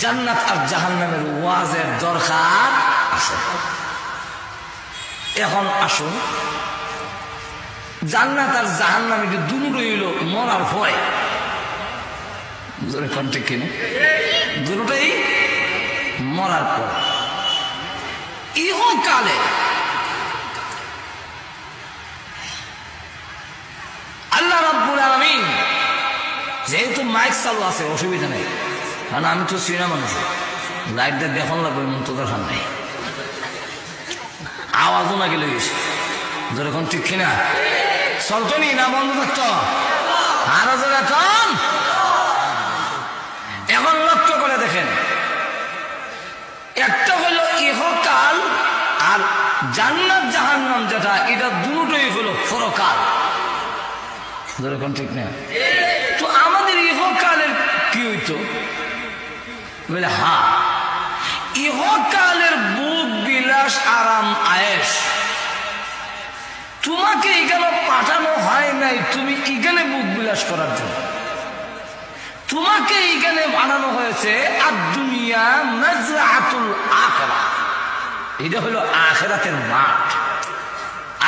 জান্নাত আর জাহান্নামের ওয়াজের দরকার আছে। এখন আসুন, জান্নাত আর জাহান্নাম এটা দুটোই হইল মরার ভয়। ঠিক কিনা? দুটোই মরার পর। ইহকালে আল্লাহ রাব্বুল আলামিন, যেহেতু মাইক চালু আছে অসুবিধা নেই, কারণ আমি তো সিনা মানুষ, লাইটটা দেখন লাগবে এমন তো দরকার নেই, আওয়াজও না গেলে গেছে যেরকম ঠিক কিনা? চলতো নি না বন্ধ থাকতো? আরো যেরকম। এখন লক্ষ্য করে দেখেন, একটা হলো ইহকাল আর জান্নাত জাহান্নাম যেটা, এটা দুটোই হলো পরকাল, যেরকম ঠিক না? তো আমাদের ইহকালের কি হইতো বলে, হ্যাঁ ইহকালের বুক বিলাস আরাম আয়েশ তোমাকে এখানে পাঠানো হয় নাই তুমি এখানে বুক বিলাস করার জন্য। তোমাকে এখানে বানানো হয়েছে আর দুনিয়া মাজরাতুল আখিরাহ। এটা হলো আখিরাতের মাঠ,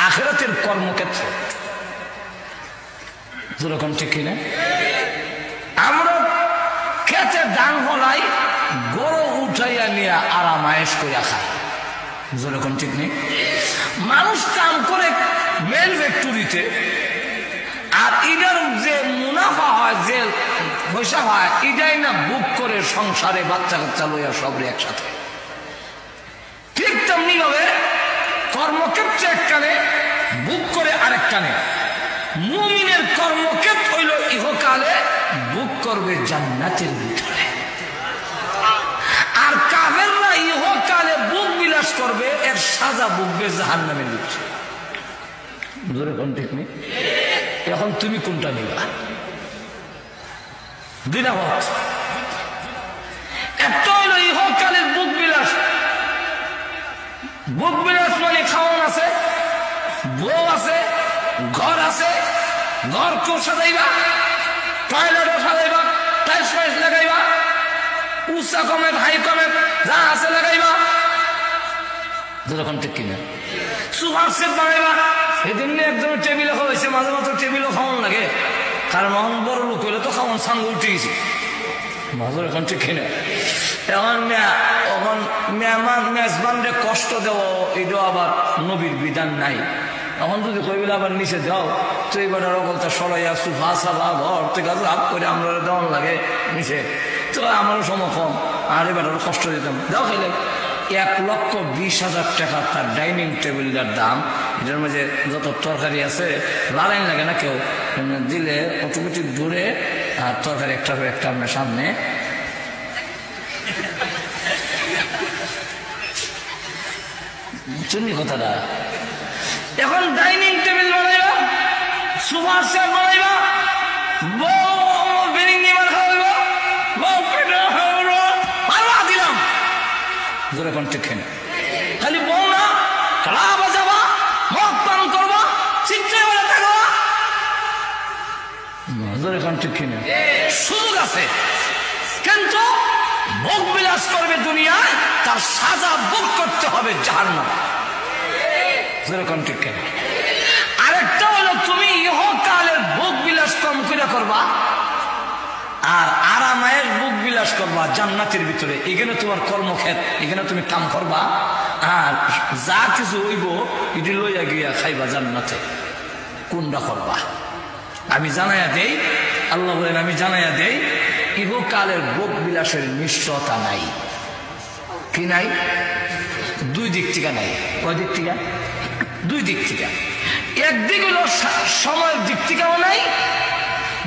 আখিরাতের কর্মক্ষেত্র। যেরকম ঠিক কিনা? আমরা খেতে ধান হলাই গরু উঠাইয়া নিয়ে আরাম আয়েশ করিয়া খাই। যেরকম ঠিক নেই? মানুষ কাম করে মেল ফ্যাক্টরিতে, আর এটার যে মুনাফা হয়, যে পয়সা হয়, এটাই না বুক করে সংসারে বাচ্চা কাচ্চা লইয়া সবরে একসাথে। ঠিক তেমনি ভাবে কর্মক্ষেত্রে একখানে, বুক করে আরেক কানে। মুমিনের কর্মক্ষেত্র হইল ইহকালে, বুক করবে জান্নাতের ভিতরে। আর কাফেররা ইহকালে বুক বিলাস করবে, এর সাজা ভুগবে জাহান্নামের ভিতরে। ঠিক নেই? এখন তুমি কোনটা নিবা? দ্বিধাবোধ। একটা হইল ইহকালের বুক বিলাস। বুক বিলাস মানে খাওয়ান আছে, বউ আছে, ঘর আছে, ঘর কেউ সাজাইবা, টয়লেটও সাজাইবা, টাইলস ফাইলস লাগাইবা, উঁচা কমেট হাই কমেট যা আছে লাগাইবা। যেরকম ঠিক কিনা? সুপার সেট বানাইবা। এই জন্য একজনের টেবিলে খাওয়াইছে, মাঝে মাঝে টেবিলও খাওয়ান লাগে, কারণ অন বড় লোক হইলে তো খাওয়ান সাঙ্গ উঠে গেছে। মাঝে এখন ঠিক কিনা? এখন মেহমান মেজবানরে কষ্ট দেওয়া, এটা আবার নবীর বিধান নাই। এখন যদি কইবিল আবার নিচে যাও, তো এইবার অগলতা সরাইয়া সুফা সালা ঘর থেকে লাভ করে আমরা দেওয়ান লাগে নিচে, তো আমারও সমক্ষম। আর এবার কষ্ট দিতাম, যাও খাইলে 1,20,000 টাকা তার ডাইনিং টেবিলটার দাম। এটার মাঝে যত তরকারি আছে লালাইন লাগে না কেউ, দিলে অটোমেটিক দূরে, আর তরকারি একটা একটা আপনার সামনে। শুনি কথাটা? এখন ডাইনিং টেবিল বানাইবা, সুপার সেট বানাইবা, খালি বউ না, খেলা বাজাবা, মদ পান করবা, চিত্রে বেলা থাকবা। সুযোগ আছে, কিন্তু ভোগ বিলাস করবে দুনিয়ায়, তার সাজা ভোগ করতে হবে জাহান্নাম। যেরকম ঠিক কেন? আরেকটা হলো তুমি ইহকালের ভোগ বিলাস কম করে করবা, আর আরামায়ের বুক বিলাস করবা জান্নাতের ভিতরে। এখানে তোমার কর্মক্ষেত্র, এখানে তুমি কাম করবা, আর যা কিছু হইব এটি লইয়া গিয়া খাইবা জান্নাতে। কোনটা করবা? আমি জানাইয়া দেই, আল্লাহ বলেন আমি জানাইয়া দেই, ইহকালের বুক বিলাসের নিশ্চয়তা নাই। কি নাই? দুই দিক থেকে নাই। কয় দিক থেকে? দুই দিক থেকে। একদিক হলো সময়ের দিক থেকেও নাই,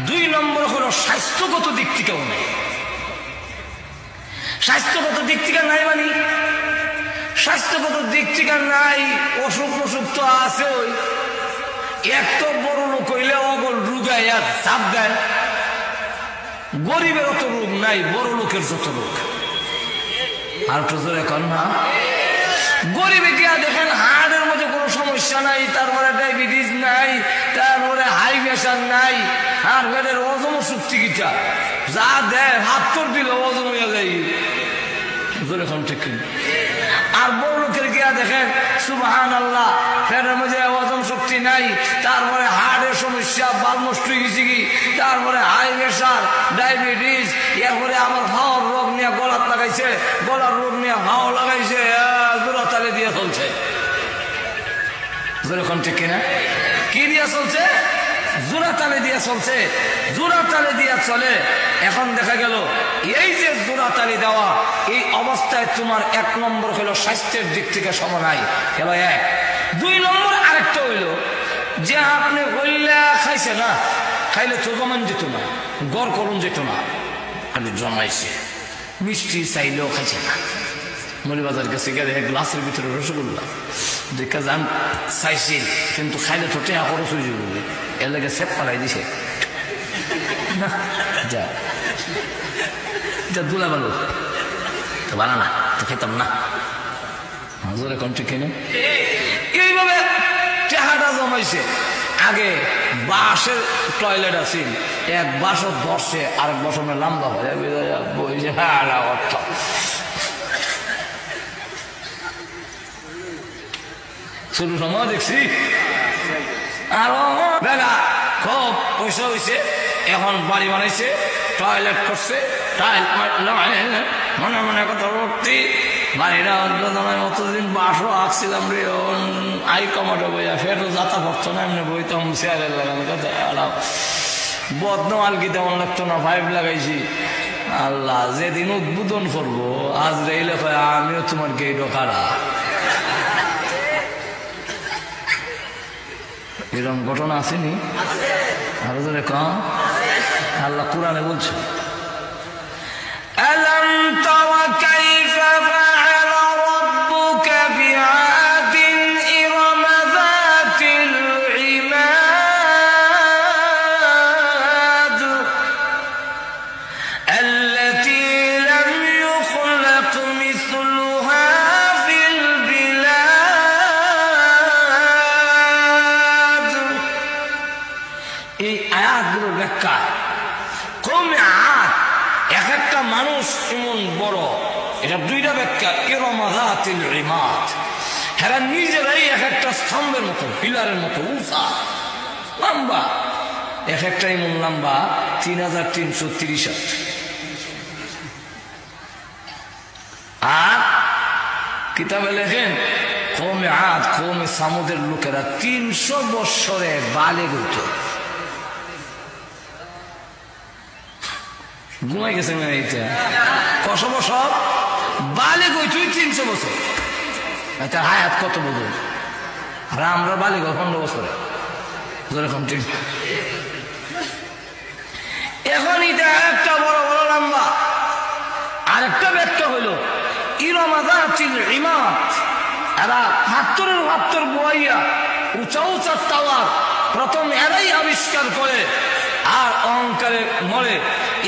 দুই নম্বর হলো স্বাস্থ্যগত দিক থেকেও নাই। স্বাস্থ্যগত দিক থেকে নাই মানে, স্বাস্থ্যগত দিক থেকে নাই, অসুখ অসুখ তো আছে। ওই এত বড় লোক হইলে অগল রুগাইয়া চাপ দেয়। গরিবের অত রোগ নাই, বড় লোকের যত রোগ। আর তো জোরে কর না। গরিবে গিয়া দেখেন হার্টের মধ্যে কোনো সমস্যা নাই, তারপরে ডায়াবেটিস নাই, তারপরে হাই প্রেশার নাই, আর পেটের ওজন শক্তি কিটা যা দেয় হাত তোর দিলে ওজন হইয়া যায়। ঠিক। আর বড় লোকের গিয়া দেখেন সুবহানাল্লাহ, পেটের মধ্যে ওজন শক্তি নাই, তারপরে হার্টের সমস্যা, বাল নষ্ট হয়ে গেছে কি, তারপরে হাই প্রেশার, ডায়াবেটিস, এরপরে আমার হাওয়ার রোগ নিয়ে গলার লাগাইছে, গলার রোগ নিয়ে হাওয়া লাগাইছে, জোড়া তালে দিয়ে চলছে। যেরকম ঠিক কিনা? কি দিয়ে চলছে? জোড়া তালে দিয়ে চলছে। জোড়া তালে দিয়ে চলে। এখন দেখা গেল এই যে জোড়া তালি দেওয়া, এই অবস্থায় তোমার এক নম্বর হলো স্বাস্থ্যের দিক থেকে সময় এলো এক। দুই নম্বর আরেকটা হইল যে আপনি হইলা খাইছে না, খাইলে তো জমান যেত না, গড় করুন যেত না, খালি জমাইছে। মিষ্টি চাইলেও খাইছে না। মরিবাজার কাছে গেলে গ্লাসের ভিতরে রসগোল্লা দেখা যান চাইছি, কিন্তু খাইলে তো টেয়া খরচ হয়ে যাবে, এর লাগে সেপ পালাই দিছে। যা দুলা বালু তো বানানা তো খেতাম না। হাজরে কোন ঠিক কিনে এইভাবে চেহারা জমাইছে। আগে বাঁশের টয়লেট আছে, এক বাঁশও ধরছে আরেক বছর লম্বা হয়ে বইছে। অর্থ শুরু সময় দেখছি আরো বেলা খুব পয়সা হয়েছে, এখন বাড়ি বানাইছে, টয়লেট করছে, মনে মনে কথা ভর্তি বাড়িটা উদ্বোধনের মতদিন বাসও আঁকছিলাম রে, আই কমাটো বইয়া ফের যাতা পড়তো না, এমনি বইতাম চেয়ারের লাগানো কথা বদনাম কি তেমন লাগতো না, পাইপ লাগাইছি। আল্লাহ যেদিন উদ্বোধন করবো আজ রেলে আমিও তোমার গেইটো খাড়া। এরকম ঘটনা আসেনি? আরো ধরে কম আল্লাহ কোরআনে বলছে, আলাম তারা কাইফা ফাআলা রাব্বুকা বিআদিন ইরম যাতিল ইমাদ আল্লাতী লাম ইউখলাক মিসলুহা ফিল বিলাদ। এই আয়াতগুলোর ব্যাখ্যা কওমে আদ এক একটা মানুষ এমন বড়, এটা দুইটা ব্যাখ্যা। ইরম যাতিল ইমাদ, এরা নিজেরাই এক একটা স্তম্ভের মতো, পিলারের মতো উঁচা লম্বা, এক একটা এমন লম্বা ৩৩৩০ হাত। আর কিতাবে লেখেন কওমে আদ কওমে সামুদের লোকেরা ৩০০ বৎসরে বালেগ হইত। ঘুমাই গেছে মেয়েটা কত বছর বালেগ হইতুই ৩০০ বছর। তার হায়াত কত বছর? আর আমরা বালেগ ১৫ বছরে যেরকম ঠিক। এখন এটা একটা বড় বড় লম্বা। আরেকটা ব্যাখ্যা হইল ইরম যাতিল ইমাদ, এরা ৭৫ বইয়া উঁচা উঁচা টাওয়ার প্রথম এরাই আবিষ্কার করে আর অহংকারে মরে।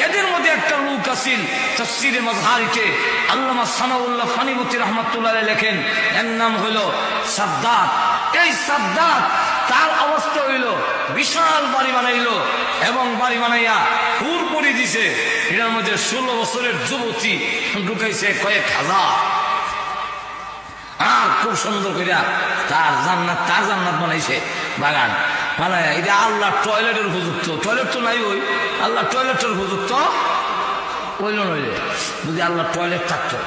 এদের মধ্যে একটা লোক আছিল তাফসীরে মাজহারিতে আল্লামা সানাউল্লাহ ফানিবতী রাহমাতুল্লাহ আলাইহি লেখেন, এর নাম হইল সাদ্দাত। এই সাদ্দাত তার অবস্থা হইল বিশাল বাড়ি বানাইলো এবং বাড়ি বানাইয়া হুর পরি দিছে। এটার মধ্যে ১৬ বছরের যুবতী ঢুকাইছে কয়েক হাজার। আর খুব সুন্দর করিয়া তার জান্নাত বানাইছে, বাগান বানায়। এটা আল্লাহ টয়লেটের উপযুক্ত, টয়লেট তো নাই, ওই আল্লাহ টয়লেটের উপযুক্ত হইল নইলে। যদি আল্লাহ টয়লেট থাকতো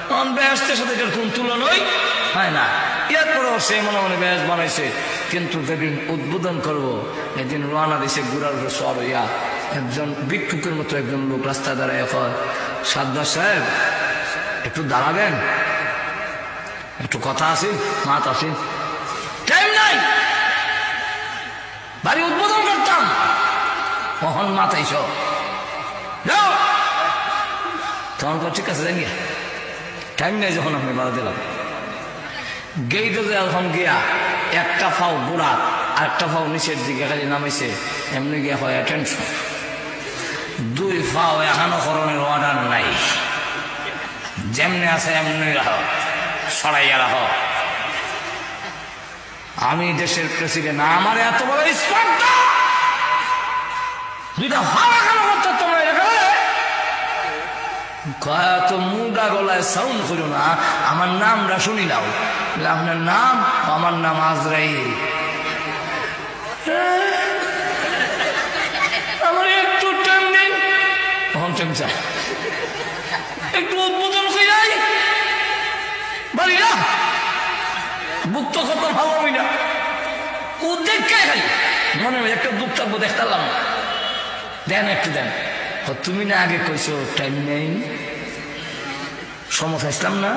তখন বেহেশতের সাথে এটার কোন তুলনা হয় না। এরপরেও সে মনে মনে বেহেশত বানাইছে, কিন্তু যেদিন উদ্বোধন করবো এদিন রওনা দিছে গুড়ার উপরে সর হইয়া। একজন ভিক্ষুকের মতো একজন লোক রাস্তায় দাঁড়ায়, এখন সাদ্দাত সাহেব একটু দাঁড়াবেন, একটু কথা আছে, মাত আছে, টাইম নাই, বাড়ি উদ্বোধন করতাম, কখন মাথাইছ যাও। তখন ঠিক আছে জানি টাইম নাই, যখন আপনি বাধা দিলাম গেইটে যে এখন গিয়া একটা ফাও গোড়া আর একটা ফাও নিচের দিকে খালি নামাইছে, এমনি গিয়া হয় টেনশন। 2 ফাও এখনো করণের অর্ডার নাই, যেমনি আছে এমনি রাখো, সরাইয়া রাখো। আমি দেশের প্রেসিডেন্ট, আমার এত বড় স্পর্ধা, 2টা ফাও এখনো করতে তোমরা তো মুডা গলায় সাউন্ড করো না, আমার নামটা শুনি নাও। আপনার নাম? আমার নাম আজরাইল। আমার একটু টাইম দিন, কখন টাইম চাই, একটু উদ্বোধন হয়ে যাই বাড়ি না, বুক তো কত ভালো আমি না, উদ্বেগ কে খাই মনে হয় একটা বুক থাকবো, দেখতাম দেন একটু দেন। তুমি না আগে কইছো টাইম নেই, সমস্যা ইসলাম না,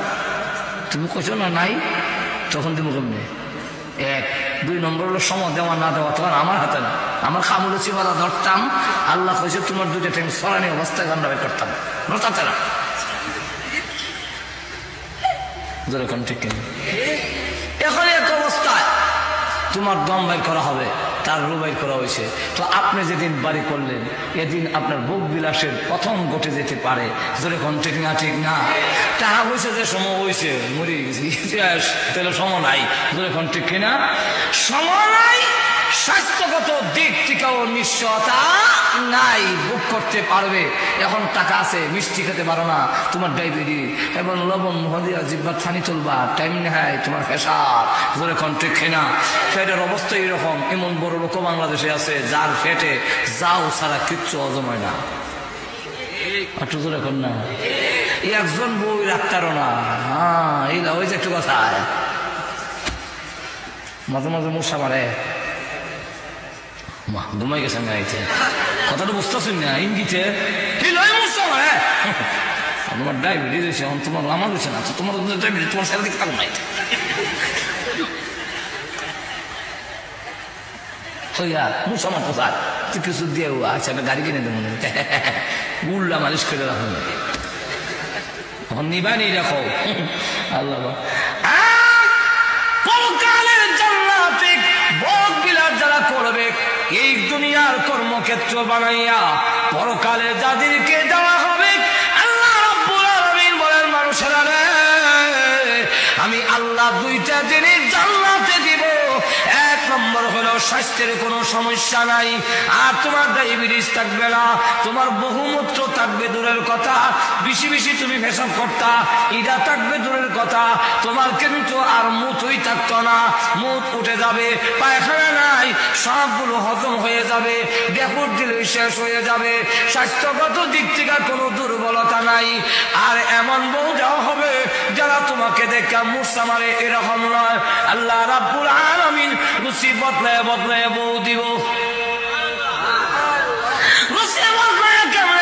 তুমি কইছো না নাই, তখন তুমি কমবে। 1 2 নম্বর হলো সময় দেওয়া না দেওয়া, তখন আমার হাতে না, আমার খামুলো চিবালা ধরতাম। আল্লাহ কইছে তোমার 2টা টাইম সরানি অবস্থায় গান্ডা বের করতাম, নড়তাতে না। যেরকম ঠিক কিনা এখন এক অবস্থায় তোমার দম বাইর করা হবে, তার রু বাইর করা হয়েছে। তো আপনি যেদিন বাড়ি করলেন এদিন আপনার ভোগ বিলাসের প্রথম ঘটে যেতে পারে। যখন ঠিক না ঠিক না টাকা হয়েছে যে সময় হয়েছে মরে গেছি তাহলে সময় নাই। যখন ঠিক কিনা সময় নাই, স্বাস্থ্যগত দিক থেকেও নিশ্চয়তা নাই, বুক করতে পারবে। এখন টাকা আছে, মিষ্টি খেতে পারো না, তোমার ডায়াবেটিস, এবং লবণ হদিয়া জিব্বার ছানি তুলবা, টাইম নেয়, তোমার প্রেশার, যখন ঠিক না ফ্যাটের অবস্থা এরকম। এমন বড় লোক বাংলাদেশে আছে যার ফ্যাটে যাও ছাড়া কিচ্ছু হজম হয় না। একটু জোরে কর না, একজন বই রাখতারও না। হ্যাঁ এইটা ওই যে একটু কথা, মাঝে মাঝে মশা মারে, ঘুমাই গেছেন গাড়িতে, কথাটা বুঝতেছেন না ইঙ্গিতে তোমার ডায়াবেটিস হয়েছে, তোমার আমার হয়েছে না, তোমার ডায়াবেটিস তোমার সাথে দিকে থাকুন নাই হইয়া মুসামার প্রসাদ তুই কিছু দিয়ে আচ্ছা একটা গাড়ি কিনে দেবো গুল্লা মালিশ করে রাখুন, তখন নিবা নেই রাখো আল্লাহ। ভোগ বিলাস যারা করবে এই দুনিয়ার কর্মক্ষেত্র বানাইয়া পরকালে যাদেরকে দেওয়া হবে, আল্লাহ রাব্বুল আলামিন বলেন মানুষেরা রে আমি আল্লাহ দুইটা জিনিস জান্নাতে দিব। এক নম্বর হলো স্বাস্থ্যের কোনো সমস্যা নাই, আর তোমার ডায়াবেটিস থাকবে না, তোমার বহুমূত্র থাকবে দূরের কথা, বেশি বেশি তুমি পেশাব করতা এটা থাকবে দূরের কথা, তোমার কিন্তু আর মুতই থাকতো না, মুত উঠে যাবে, পায়খানা নাই, সবগুলো হজম হয়ে যাবে, ডেপুর দিলে শেষ হয়ে যাবে, স্বাস্থ্যগত দিক থেকে কোনো দুর্বলতা নাই। আর এমন বউ দেওয়া হবে যারা তোমাকে দেখে মুসা মারে এরকম নয়, আল্লাহ রাব্বুল আলামিন রুচি বদলায় বদলায় বউ দিব। রুচি বদলায় কেমন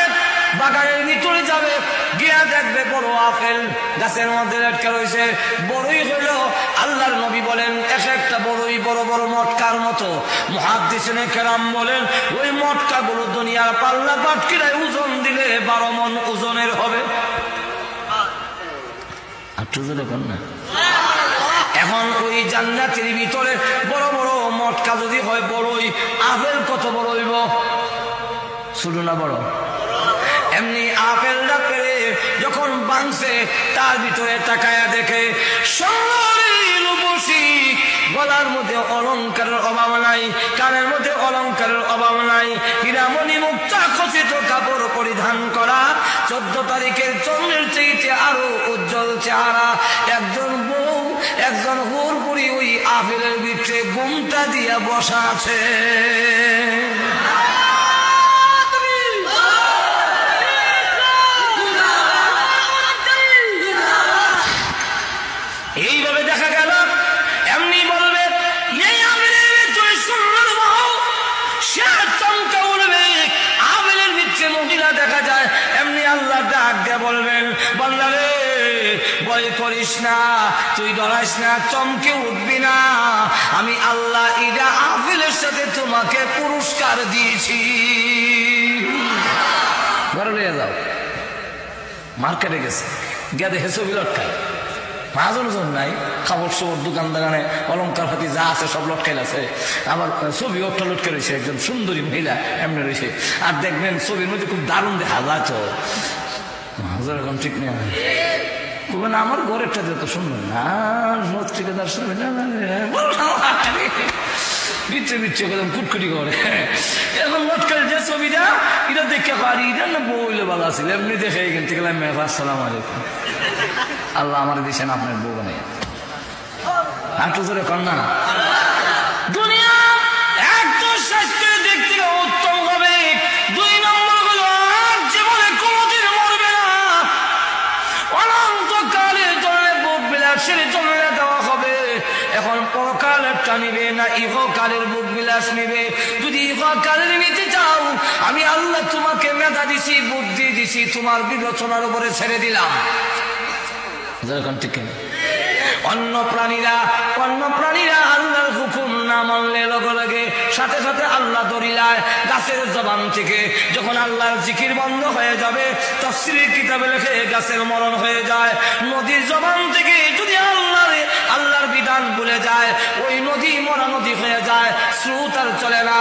বাগানের ভিতরে যাবে, গিয়া দেখবে বড় আপেল গাছের মধ্যে লটকা রয়েছে, বড়ই হইল আল্লাহর নবী বলেন এক একটা বড়ই বড় বড় মটকার মতো। মুহাদ্দিসিনে কেরাম বলেন ওই মটকা গুলো দুনিয়ার পাল্লা পাটকিরায় ওজন দিলে 12 মণ ওজনের হবে। এখন ওই জান্নাতের ভিতরে বড় বড় মটকা যদি হয় বড়ই, আপেল কত বড় হইব? ছোট না বড়? এমনি আপেলটা পেরে যখন বাংছে তার ভিতরে তাকায়া দেখে সোনার রূপসী, গলার মধ্যে অলংকারের অভাব নাই, কানের মধ্যে অলংকারের অভাব নাই, হীরামণি মুক্তা খচিত কাপড় পরিধান করা, 14 তারিখের চন্দ্রের চাইতে আরো উজ্জ্বল চেহারা একজন বউ, একজন হুরপুরি ওই আপেলের ভিতরে ঘুমটা দিয়া বসা আছে। এইভাবে দেখা গেল এমনি বলবে এই আবেলের ভিতরে সুন্দর বউ, সে চমকা উঠবে, আবেলের ভিতরে মহিলা দেখা যায়, এমনি আল্লাহ ডাক দিয়ে বলবেন বান্দা রে ভয় করিস না, তুই ডরাইস না, চমকে উঠবি না, আমি আল্লাহ ইরা আবেলের সাথে তোমাকে পুরস্কার দিয়েছি। ঘরে নিয়ে যাও, মার্কেটে গেছে গিয়ে দেখে ছবি লটকায়, মাহাজন নাই, খাবার সবর দোকান দোকানে অলঙ্কার হাতি যা আছে সব লটকাইল আছে, আবার ছবি একটা লটকে রয়েছে, একজন সুন্দরী মহিলা এমনি রয়েছে, আর দেখবেন ছবির মধ্যে খুব দারুণ দেখা যায়, তো মাহাজন এখন ঠিক নেই, বলবেন আমার ঘরেরটা যত সুন্দর না, ঠিকাদার ছবি না বিচ্ছে বিচ্ছে করলাম কুটকুটি করে, এখন লটকাল যে ছবিটা এটা দেখে পারি, এটা না বইলে ভালো আছিল, এমনি দেখে এখান থেকে আসসালাম আলাইকুম, আল্লাহ আমার দিয়েছেন আপনার বউ বানিয়ে, একটু ধরে কন্যা দুনিয়া একদম স্বাস্থ্যের দিক থেকে উত্তম হবে। 2 নম্বর হলো আর জীবনে কোনোদিন মরবে না, অনন্তকালের জন্য ভোগ বিলাসের জন্য দেওয়া হবে। এখন পরকালের নিবে না ইহকালের ভোগ বিলাস নিবে? যদি ইহকালের নিতে চাও আমি আল্লাহ তোমাকে মেধা দিছি, বুদ্ধি দিছি, তোমার বিবেচনার উপরে ছেড়ে দিলাম। অন্য প্রাণীরা আল্লাহর হুকুম না মানলে লগে লগে সাথে সাথে আল্লাহ দরিলায় গাছের জবান থেকে যখন আল্লাহর জিকির বন্ধ হয়ে যাবে, তাফসীরের কিতাবে লেখে গাছের মরণ হয়ে যায়। নদীর জবান থেকে যদি আল্লাহর বিধান ভুলে যায়, ওই নদী মরা নদী হয়ে যায়, স্রোত আর চলে না।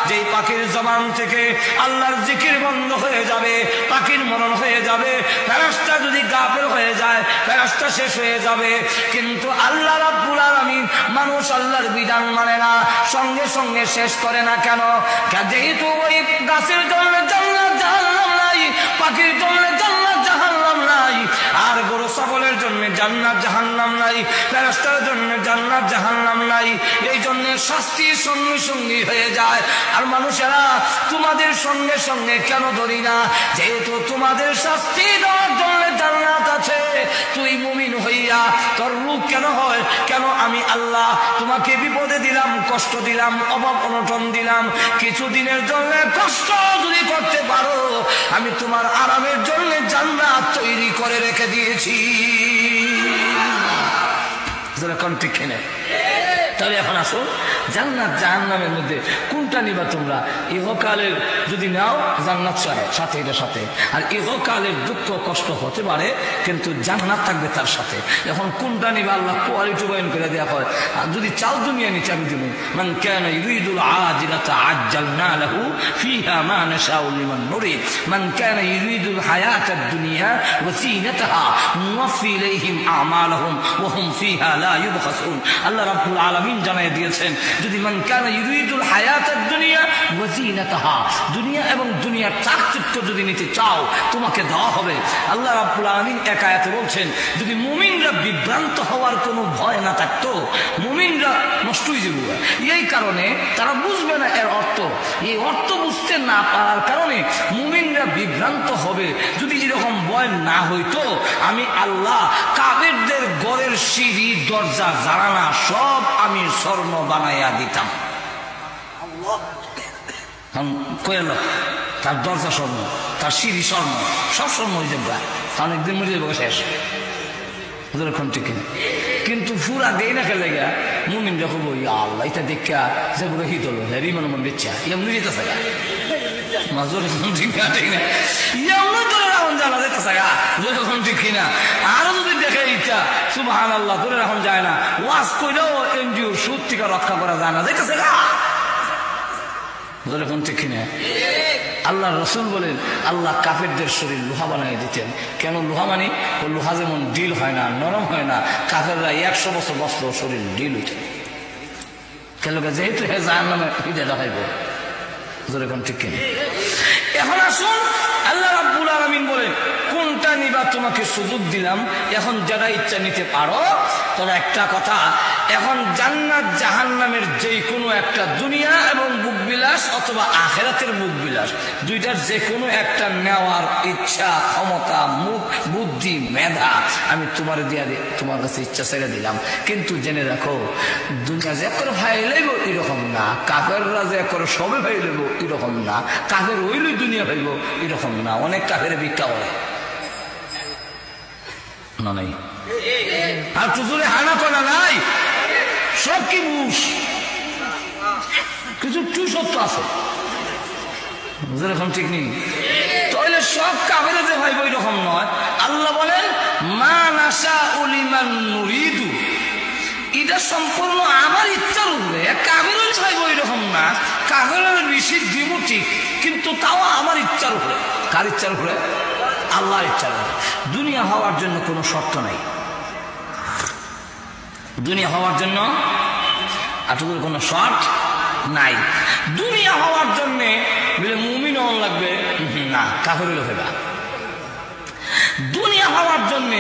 যেই পাখির জবান থেকে আল্লাহর জিকির বন্ধ হয়ে যাবে, পাখির মরণ হয়ে যাবে। ফেরেশতা যদি গাফেল হয়ে যায়, ফেরেশতা শেষ হয়ে যাবে। কিন্তু আল্লাহ রাব্বুল আলামিন মানুষ আল্লাহর বিধান মানে না, সঙ্গে সঙ্গে শেষ করে না। কেন? যেহেতু ওই গাছের জন্য জান্নাত জাহান্নাম নাই, পাখির জন্য জান্নাত জাহান্নাম নাই, আর গরু ছাগলের জন্য জান্নাত জাহান্নাম নাই, ফেরেশতার জন্য জান্নাত জাহান্নাম নাই। এই জন্য শাস্তি সঙ্গে সঙ্গী হয়ে যায়। আর মানুষেরা তোমাদের সঙ্গে সঙ্গে কেন ধরি না? যেহেতু তোমাদের শাস্তি দেওয়ার জন্য জান্নাত আছে, তুই মুমিন হইয়া তোর রূপ কেন হয়? কেন আমি আল্লাহ তোমাকে বিপদে দিলাম, কষ্ট দিলাম, অভাব অনটন দিলাম, কিছুদিনের জন্য কষ্ট যদি করতে পারো, আমি তোমার আরামের জন্য জান্নাত তৈরি করে রেখে দিয়েছি। ঠিক কিনা? তাহলে এখন আসো, জান্নাত জাহান্নামের মধ্যে কোনটা নিবা তোমরা? ইহকালের যদি নাও জান্নাত সাথে, এটা সাথে, আর ইহকালের দুঃখ কষ্ট হতে পারে কিন্তু জান্নাত থাকবে তার সাথে। এখন কোনটা নিবা আল্লাহ কোয়ালিটি বয়ান করে দেওয়া হয়। আর যদি চাও দুনিয়া নিতে, আমি দিব মান কানা ইউরিদুল আজিলাতা আজ্জালনা লাহু ফিহা মা নাশাউ লিমান নুরিদ মান কানা ইউরিদুল হায়াতাদ দুনিয়া ওয়া জিনাতাহা নুওয়াফি ইলাইহিম আমালাহুম ওয়া হুম ফিহা লা ইউবখাসুন। আল্লাহ রাব্বুল আলামিন জানায় দিয়েছেন, যদি মান কানা ইউরিদুল হায়াতাদ দুনিয়া ওয়া জিনাতাহা, দুনিয়া এবং দুনিয়ার চাকচিক্য যদি নিতে চাও তোমাকে দেওয়া হবে। আল্লাহ রাব্বুল আলামিন এক আয়াতে বলছেন, যদি মুমিনরা বিভ্রান্ত হওয়ার কোনো ভয় না থাকতো, মুমিনরা নষ্ট হয়ে যাবে। এই কারণে তারা বুঝবে না এর অর্থ। এই অর্থ বুঝতে না পারার কারণে মুমিনরা বিভ্রান্ত হবে। যদি এরকম ভয় না হইতো, আমি আল্লাহ কাফেরদের ঘরের সিঁড়ি দরজা জানালা সব আমি স্বর্ণ বানাইয়া দিতাম। কইল তার দরজা স্বর্ণ, তার সিঁড়ি স্বর্ণ, সব স্বর্ণ হয়ে যাবে। তাহলে একদিন মরে যাবে শেষ। কিন্তু ফুরা দেই না খেলে গা মুমিন যখন বই আল্লাহ এটা দেখা যেগুলো হিত হলো হেরি মনে মন বেচ্ছা এমনি যেতেছে গা মাজুর ঠিক না, ঠিক না, এমনি তোর এখন জানা যেতেছে গা যখন ঠিক না। আরো যদি দেখে ইচ্ছা সুবহানাল্লাহ তোর এখন যায় না, ওয়াজ কইলেও এনজিও সুদ থেকে রক্ষা করা যায় না, যেতেছে গা যখন ঠিক না। আল্লাহ রসুল বলেন, আল্লাহ কাফেরদের শরীর লোহা বানিয়ে দিতেন। কেন লোহা মানে? লোহা যেমন ডিল হয় না, নরম হয় না, কাফেররা 100 বছর বস্ত্র শরীর ডিল হইত। কেন? যেহেতু হে জাহান্নামে হিদে দেখাইব। যখন ঠিক কিনা। এখন আসুন, আল্লাহ রাব্বুল আলামিন বলেন, কোনটা নিবা তোমাকে সুযোগ দিলাম, এখন যারা ইচ্ছা নিতে পারো। তবে একটা কথা, এখন জান্নাত জাহান্নামের যে কোনো একটা, দুনিয়া এবং বুকবিলাস অথবা আখিরাতের বুকবিলাস, দুইটার যে কোনো একটা নেওয়ার ইচ্ছা, ক্ষমতা, মুখ, বুদ্ধি, মেধা আমি তোমার দিয়া তোমার কাছে ইচ্ছা ছেড়ে দিলাম। কিন্তু জেনে রাখো, দুনিয়া যে করে ভাই লইব এরকম না, কাফেররা যে করে সবে ভাই লইব এরকম না, কাফের হইলই দুনিয়া ভাইব এরকম না। অনেক কাফের ভিক্ষা করে না নাই, আর তুজুরে হানা করা নাই, সব কি বুঝ কিছু টু সত্য আছে, যেরকম ঠিক নেই। তাহলে সব কাফেরে যে ভাইব এরকম নয়। আল্লাহ বলেন, মা নাশাউ লিমান নুরিদু, এটা সম্পূর্ণ আমার ইচ্ছার উপরে। কাফেরের ভাইব এরকম না, কাফেরের ঋষির দিব ঠিক, কিন্তু তাও আমার ইচ্ছার উপরে। কার ইচ্ছার উপরে? আল্লাহর ইচ্ছার উপরে। দুনিয়া হওয়ার জন্য কোনো শর্ত নাই, দুনিয়া হওয়ার জন্য আটকের কোনো শর্ত নাই। দুনিয়া হওয়ার জন্য মুমিন হওয়ার লাগবে না, কাফের হইলে হইবা। দুনিয়া হওয়ার জন্য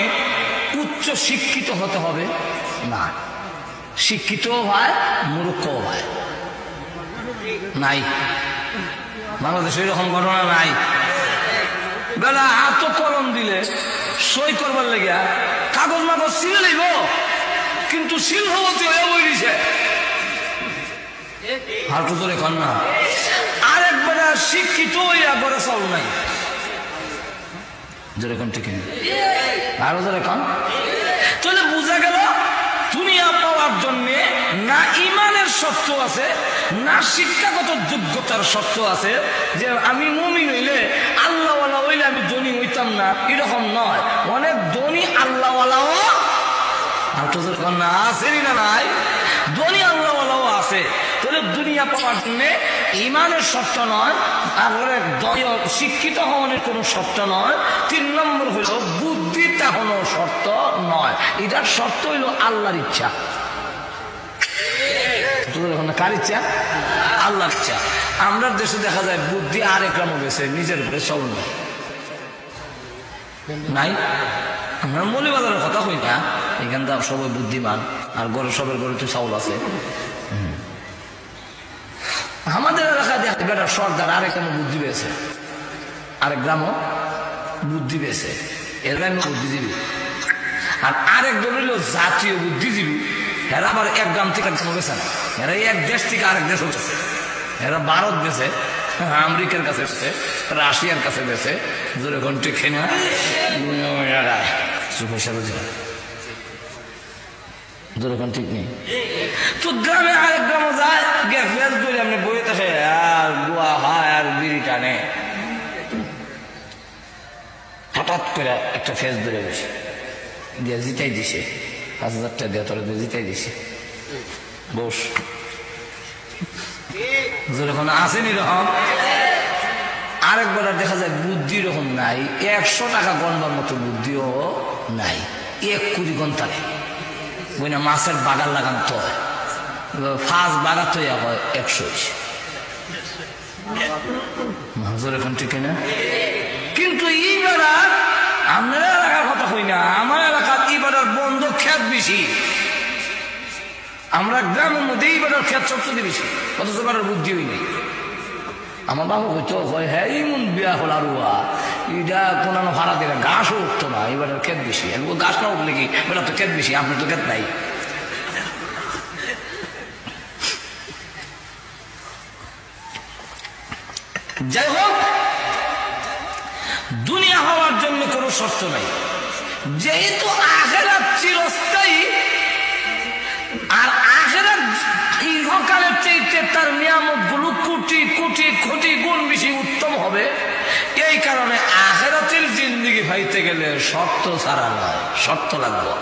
উচ্চ শিক্ষিত হতে হবে না, শিক্ষিতও হয় মূর্খও হয়। নাই, বাংলাদেশে এরকম ঘটনা নাই। বেলা হাত কলম দিলে সই করবার লেগে কাগজ মাগজ ছিঁড়ে লইব, কিন্তু শিল হবতে হয়ে বইছে হাঁটু ধরে কন্যা। আরেকবার শিক্ষিত হইয়া করে চল নাই, যেরকম ঠিক আরো ধরে কন। তাহলে বোঝা গেল দুনিয়া পাওয়ার জন্যে না ইমানের শর্ত আছে, না শিক্ষাগত যোগ্যতার শর্ত আছে। যে আমি মুমিন হইলে, আল্লাহওয়ালা হইলে আমি ধনী হইতাম না, এরকম নয়। অনেক ধনী আল্লাহওয়ালাও আর তো না আসেনি না নাই দুনিয়া আল্লাহ আছে। তাহলে দুনিয়া পাওয়ার জন্য ইমানের শর্ত নয়, তারপরে শিক্ষিত হওয়ার কোনো শর্ত নয়। 3 নম্বর হইল বুদ্ধিটা কোনো শর্ত নয়, এটার শর্ত হইল আল্লাহর ইচ্ছা। কার ইচ্ছা? আল্লাহর ইচ্ছা। আমরা দেশে দেখা যায় বুদ্ধি আর একরাম গেছে, নিজের ঘরে চল নাই। আমরা মৌলিবাজারের কথা কই না, এখান থেকে সবাই বুদ্ধিমান, আর ঘরে সবের ঘরে তো চাউল আছে। আমাদের এলাকায় দেখা বেটা সর্দার আরেক বুদ্ধি পেয়েছে, আরেক গ্রামও বুদ্ধি পেয়েছে, এর গ্রামে বুদ্ধিজীবী। আর আরেক জন হইল জাতীয় বুদ্ধিজীবী, এরা আবার এক গ্রাম থেকে গ্রামও গেছে না, এরা এক দেশ থেকে আরেক দেশও গেছে। এরা ভারত গেছে, আমেরিকার কাছে গেছে, রাশিয়ার কাছে গেছে, জোরে ঘন্টি খেনা পয়সা রোজগার যেরকম ঠিক নেই। তো গ্রামে আরেক গ্রামে যায়, ফেস ধরে আপনি বই থাকে আর গোয়া হয় আর বিড়ি টানে, হঠাৎ করে একটা ফেস ধরে বসে দিয়ে জিতাই দিছে, 5,000 টাকা দিয়ে তোরা দিয়ে জিতাই দিছে, বস যেরকম আসেনি রকম। আরেকবার দেখা যায় বুদ্ধি রকম নাই, 100 টাকা গণবার মতো বুদ্ধিও নাই, 1 কোটি গণ থাকে। ওই না মাছের বাগান লাগান তো হয়, ফাঁস বাগাত হয় 100। মানুষের এখন ঠিক না, কিন্তু এইবার আপনার এলাকার কথা হই না, আমার এলাকার এইবার বন্ধ খেত বেশি। আমরা গ্রামের মধ্যে এইবার খেত সবচেয়ে বেশি, অথচ বেটার বুদ্ধি হই নাই। আমার বাবা হইতো হ্যাঁ এমন বিয়া হল আরুয়া, এটা কোনো ভাড়া দিলে ঘাসও উঠতো না, এবার খেত বেশি। ঘাস না উঠলে কি বেটা তো খেত বেশি, আপনার তো খেত নাই। যাই হোক, দুনিয়া হওয়ার জন্য কোনো শর্ত নাই, যেহেতু আখিরাত চিরস্থায়ী, আর আখিরাত ইহকালের চাইতে তার নিয়ামত গুলো কোটি কোটি কোটি গুণ বেশি উত্তম হবে। এই কারণে আখিরাতের জিন্দেগি পাইতে গেলে শর্ত ছাড়া নয়, শর্ত লাগবে।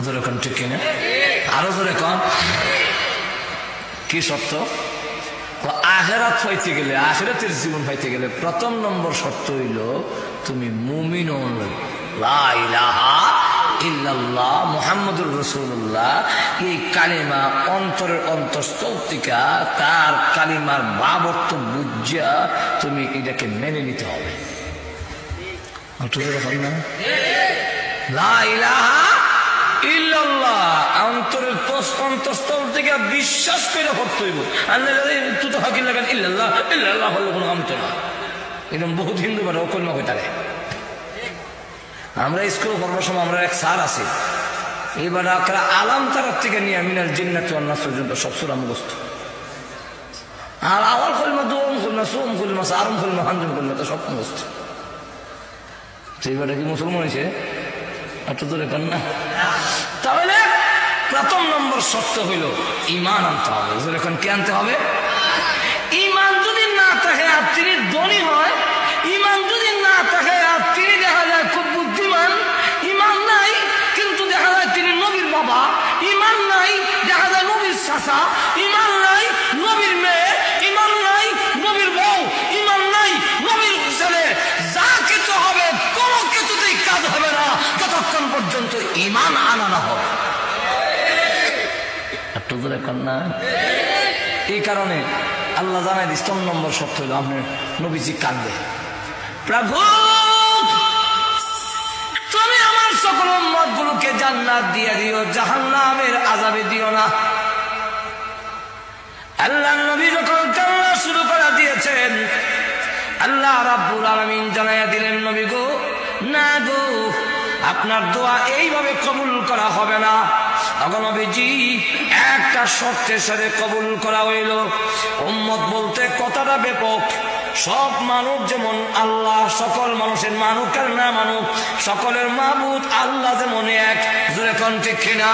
জোরে কোন ঠিক কিনা, আরো জোরে কোন কি শর্ত? আখিরাত পাইতে গেলে, আখিরাতের জীবন পাইতে গেলে 1ম নম্বর শর্ত হইল তুমি মুমিন, লা ইলাহা ইল্লাল্লাহ মুহাম্মাদুর রাসূলুল্লাহ, এই কালিমা অন্তরের অন্তঃস্থল থেকে তার কালিমার ভাব অর্থ বুঝা তুমি এটাকে মেনে নিতে হবে। লা ইলাহা ইল্লাল্লাহ অন্তরের অন্তঃস্থল থেকে বিশ্বাস করে করতে হইব। তুই তো হাকিল লাগান ইল্লাল্লাহ ইল্লাল্লাহ হলো কোনো কাম তো না, এরকম বহুত হিন্দু বাড়ি অকল্য হয়ে থাকে। আমরা স্কুল করবার সময় আমরা এক স্যার আছি, এবার আলাম তারার থেকে নিয়ে মিনাল জিন্নাত ওয়ান নাস পর্যন্ত সব সূরা মুখস্থ। আর আওয়াল কলমা, দোম কলমা, সোম কলমা, আরম কলমা, হানজম কলমা তো সব মুখস্থ। সেইবারটা কি মুসলমান হয়েছে? এত দূরে কেন না? তাহলে 1ম নম্বর শর্ত হইল ঈমান আনতে হবে। এখন কে আনতে হবে? ঈমান যদি না থাকে আর তিনি ধনী হয়, ঈমান যদি না থাকে আর তিনি দেখা যায় খুব বুদ্ধিমান, ঈমান নাই কিন্তু দেখা যায় তিনি নবীর বাবা, ঈমান নাই দেখা যায় নবীর চাচা, ঈমান নাই নবীর মেয়ে, ঈমান নাই নবীর বউ, ঈমান নাই নবীর ছেলে, যা কিছু হবে কোনো কিছুতেই কাজ হবে না যতক্ষণ পর্যন্ত ঈমান আনা না হবে। এই কারণে আল্লাহ জানাই 1ম নম্বর শর্ত হইল আপনার নবীজি কান্দে, প্রভু তুমি আমার সকল উম্মত গুলোকে জান্নাত দিয়ে দিও, জাহান্নামের আযাবে দিও না। আল্লাহ নবী যখন কান্না শুরু করে দিয়েছেন, আল্লাহ রাব্বুল আলামিন জানাইয়া দিলেন, নবী গো না গো, আপনার দোয়া এইভাবে কবুল করা হবে না। নবীজি একটা শর্তের সাথে কবুল করা হইল। উম্মত বলতে কথাটা ব্যাপক, সব মানুষ যেমন আল্লাহ, সকল মানুষের মানুষ আর না মানুষ, সকলের মাবুদ আল্লাহ যেমন এক। জোরে কোন ঠিক কিনা?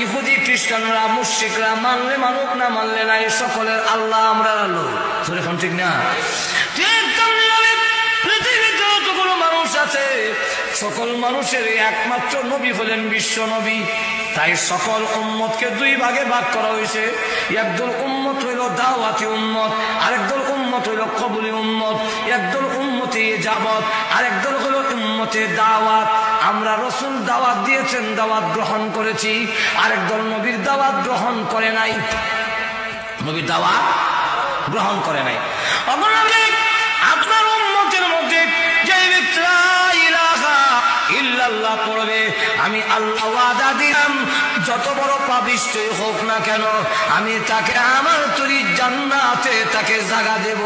ইহুদি খ্রিস্টানরা মুশরিকরা মানলে মানুষ, না মানলে নাই, সকলের আল্লাহ আমরা আল্লাহ। জোরে কোন ঠিক না? ঠিক পৃথিবীতে যতগুলো মানুষ আছে সকল মানুষের একমাত্র নবী হলেন বিশ্ব নবী। তাই সকল উম্মতকে দুই ভাগে ভাগ করা হয়েছে। একদল উম্মত হইল দাওয়াতি উম্মত, আরেকদল উম্মত হইল কবুলি উম্মত। একদল উম্মতে ইজাবত, আরেকদল হলো উম্মতে দাওয়াত। আমরা রাসূল দাওয়াত দিয়েছেন, দাওয়াত গ্রহণ করেছি। আরেকদল নবীর দাওয়াত গ্রহণ করে নাই, নবীর দাওয়াত গ্রহণ করে নাই। আপনার উম্মতের মধ্যে যে ব্যক্তি লা ইলাহা ইল্লাল্লাহ পড়বে, আমি আল্লাহ ওয়াদা দিলাম যত বড় পাপিষ্ঠই হোক না কেন, আমি তাকে আমার তরি জান্নাতে তাকে জায়গা দেব।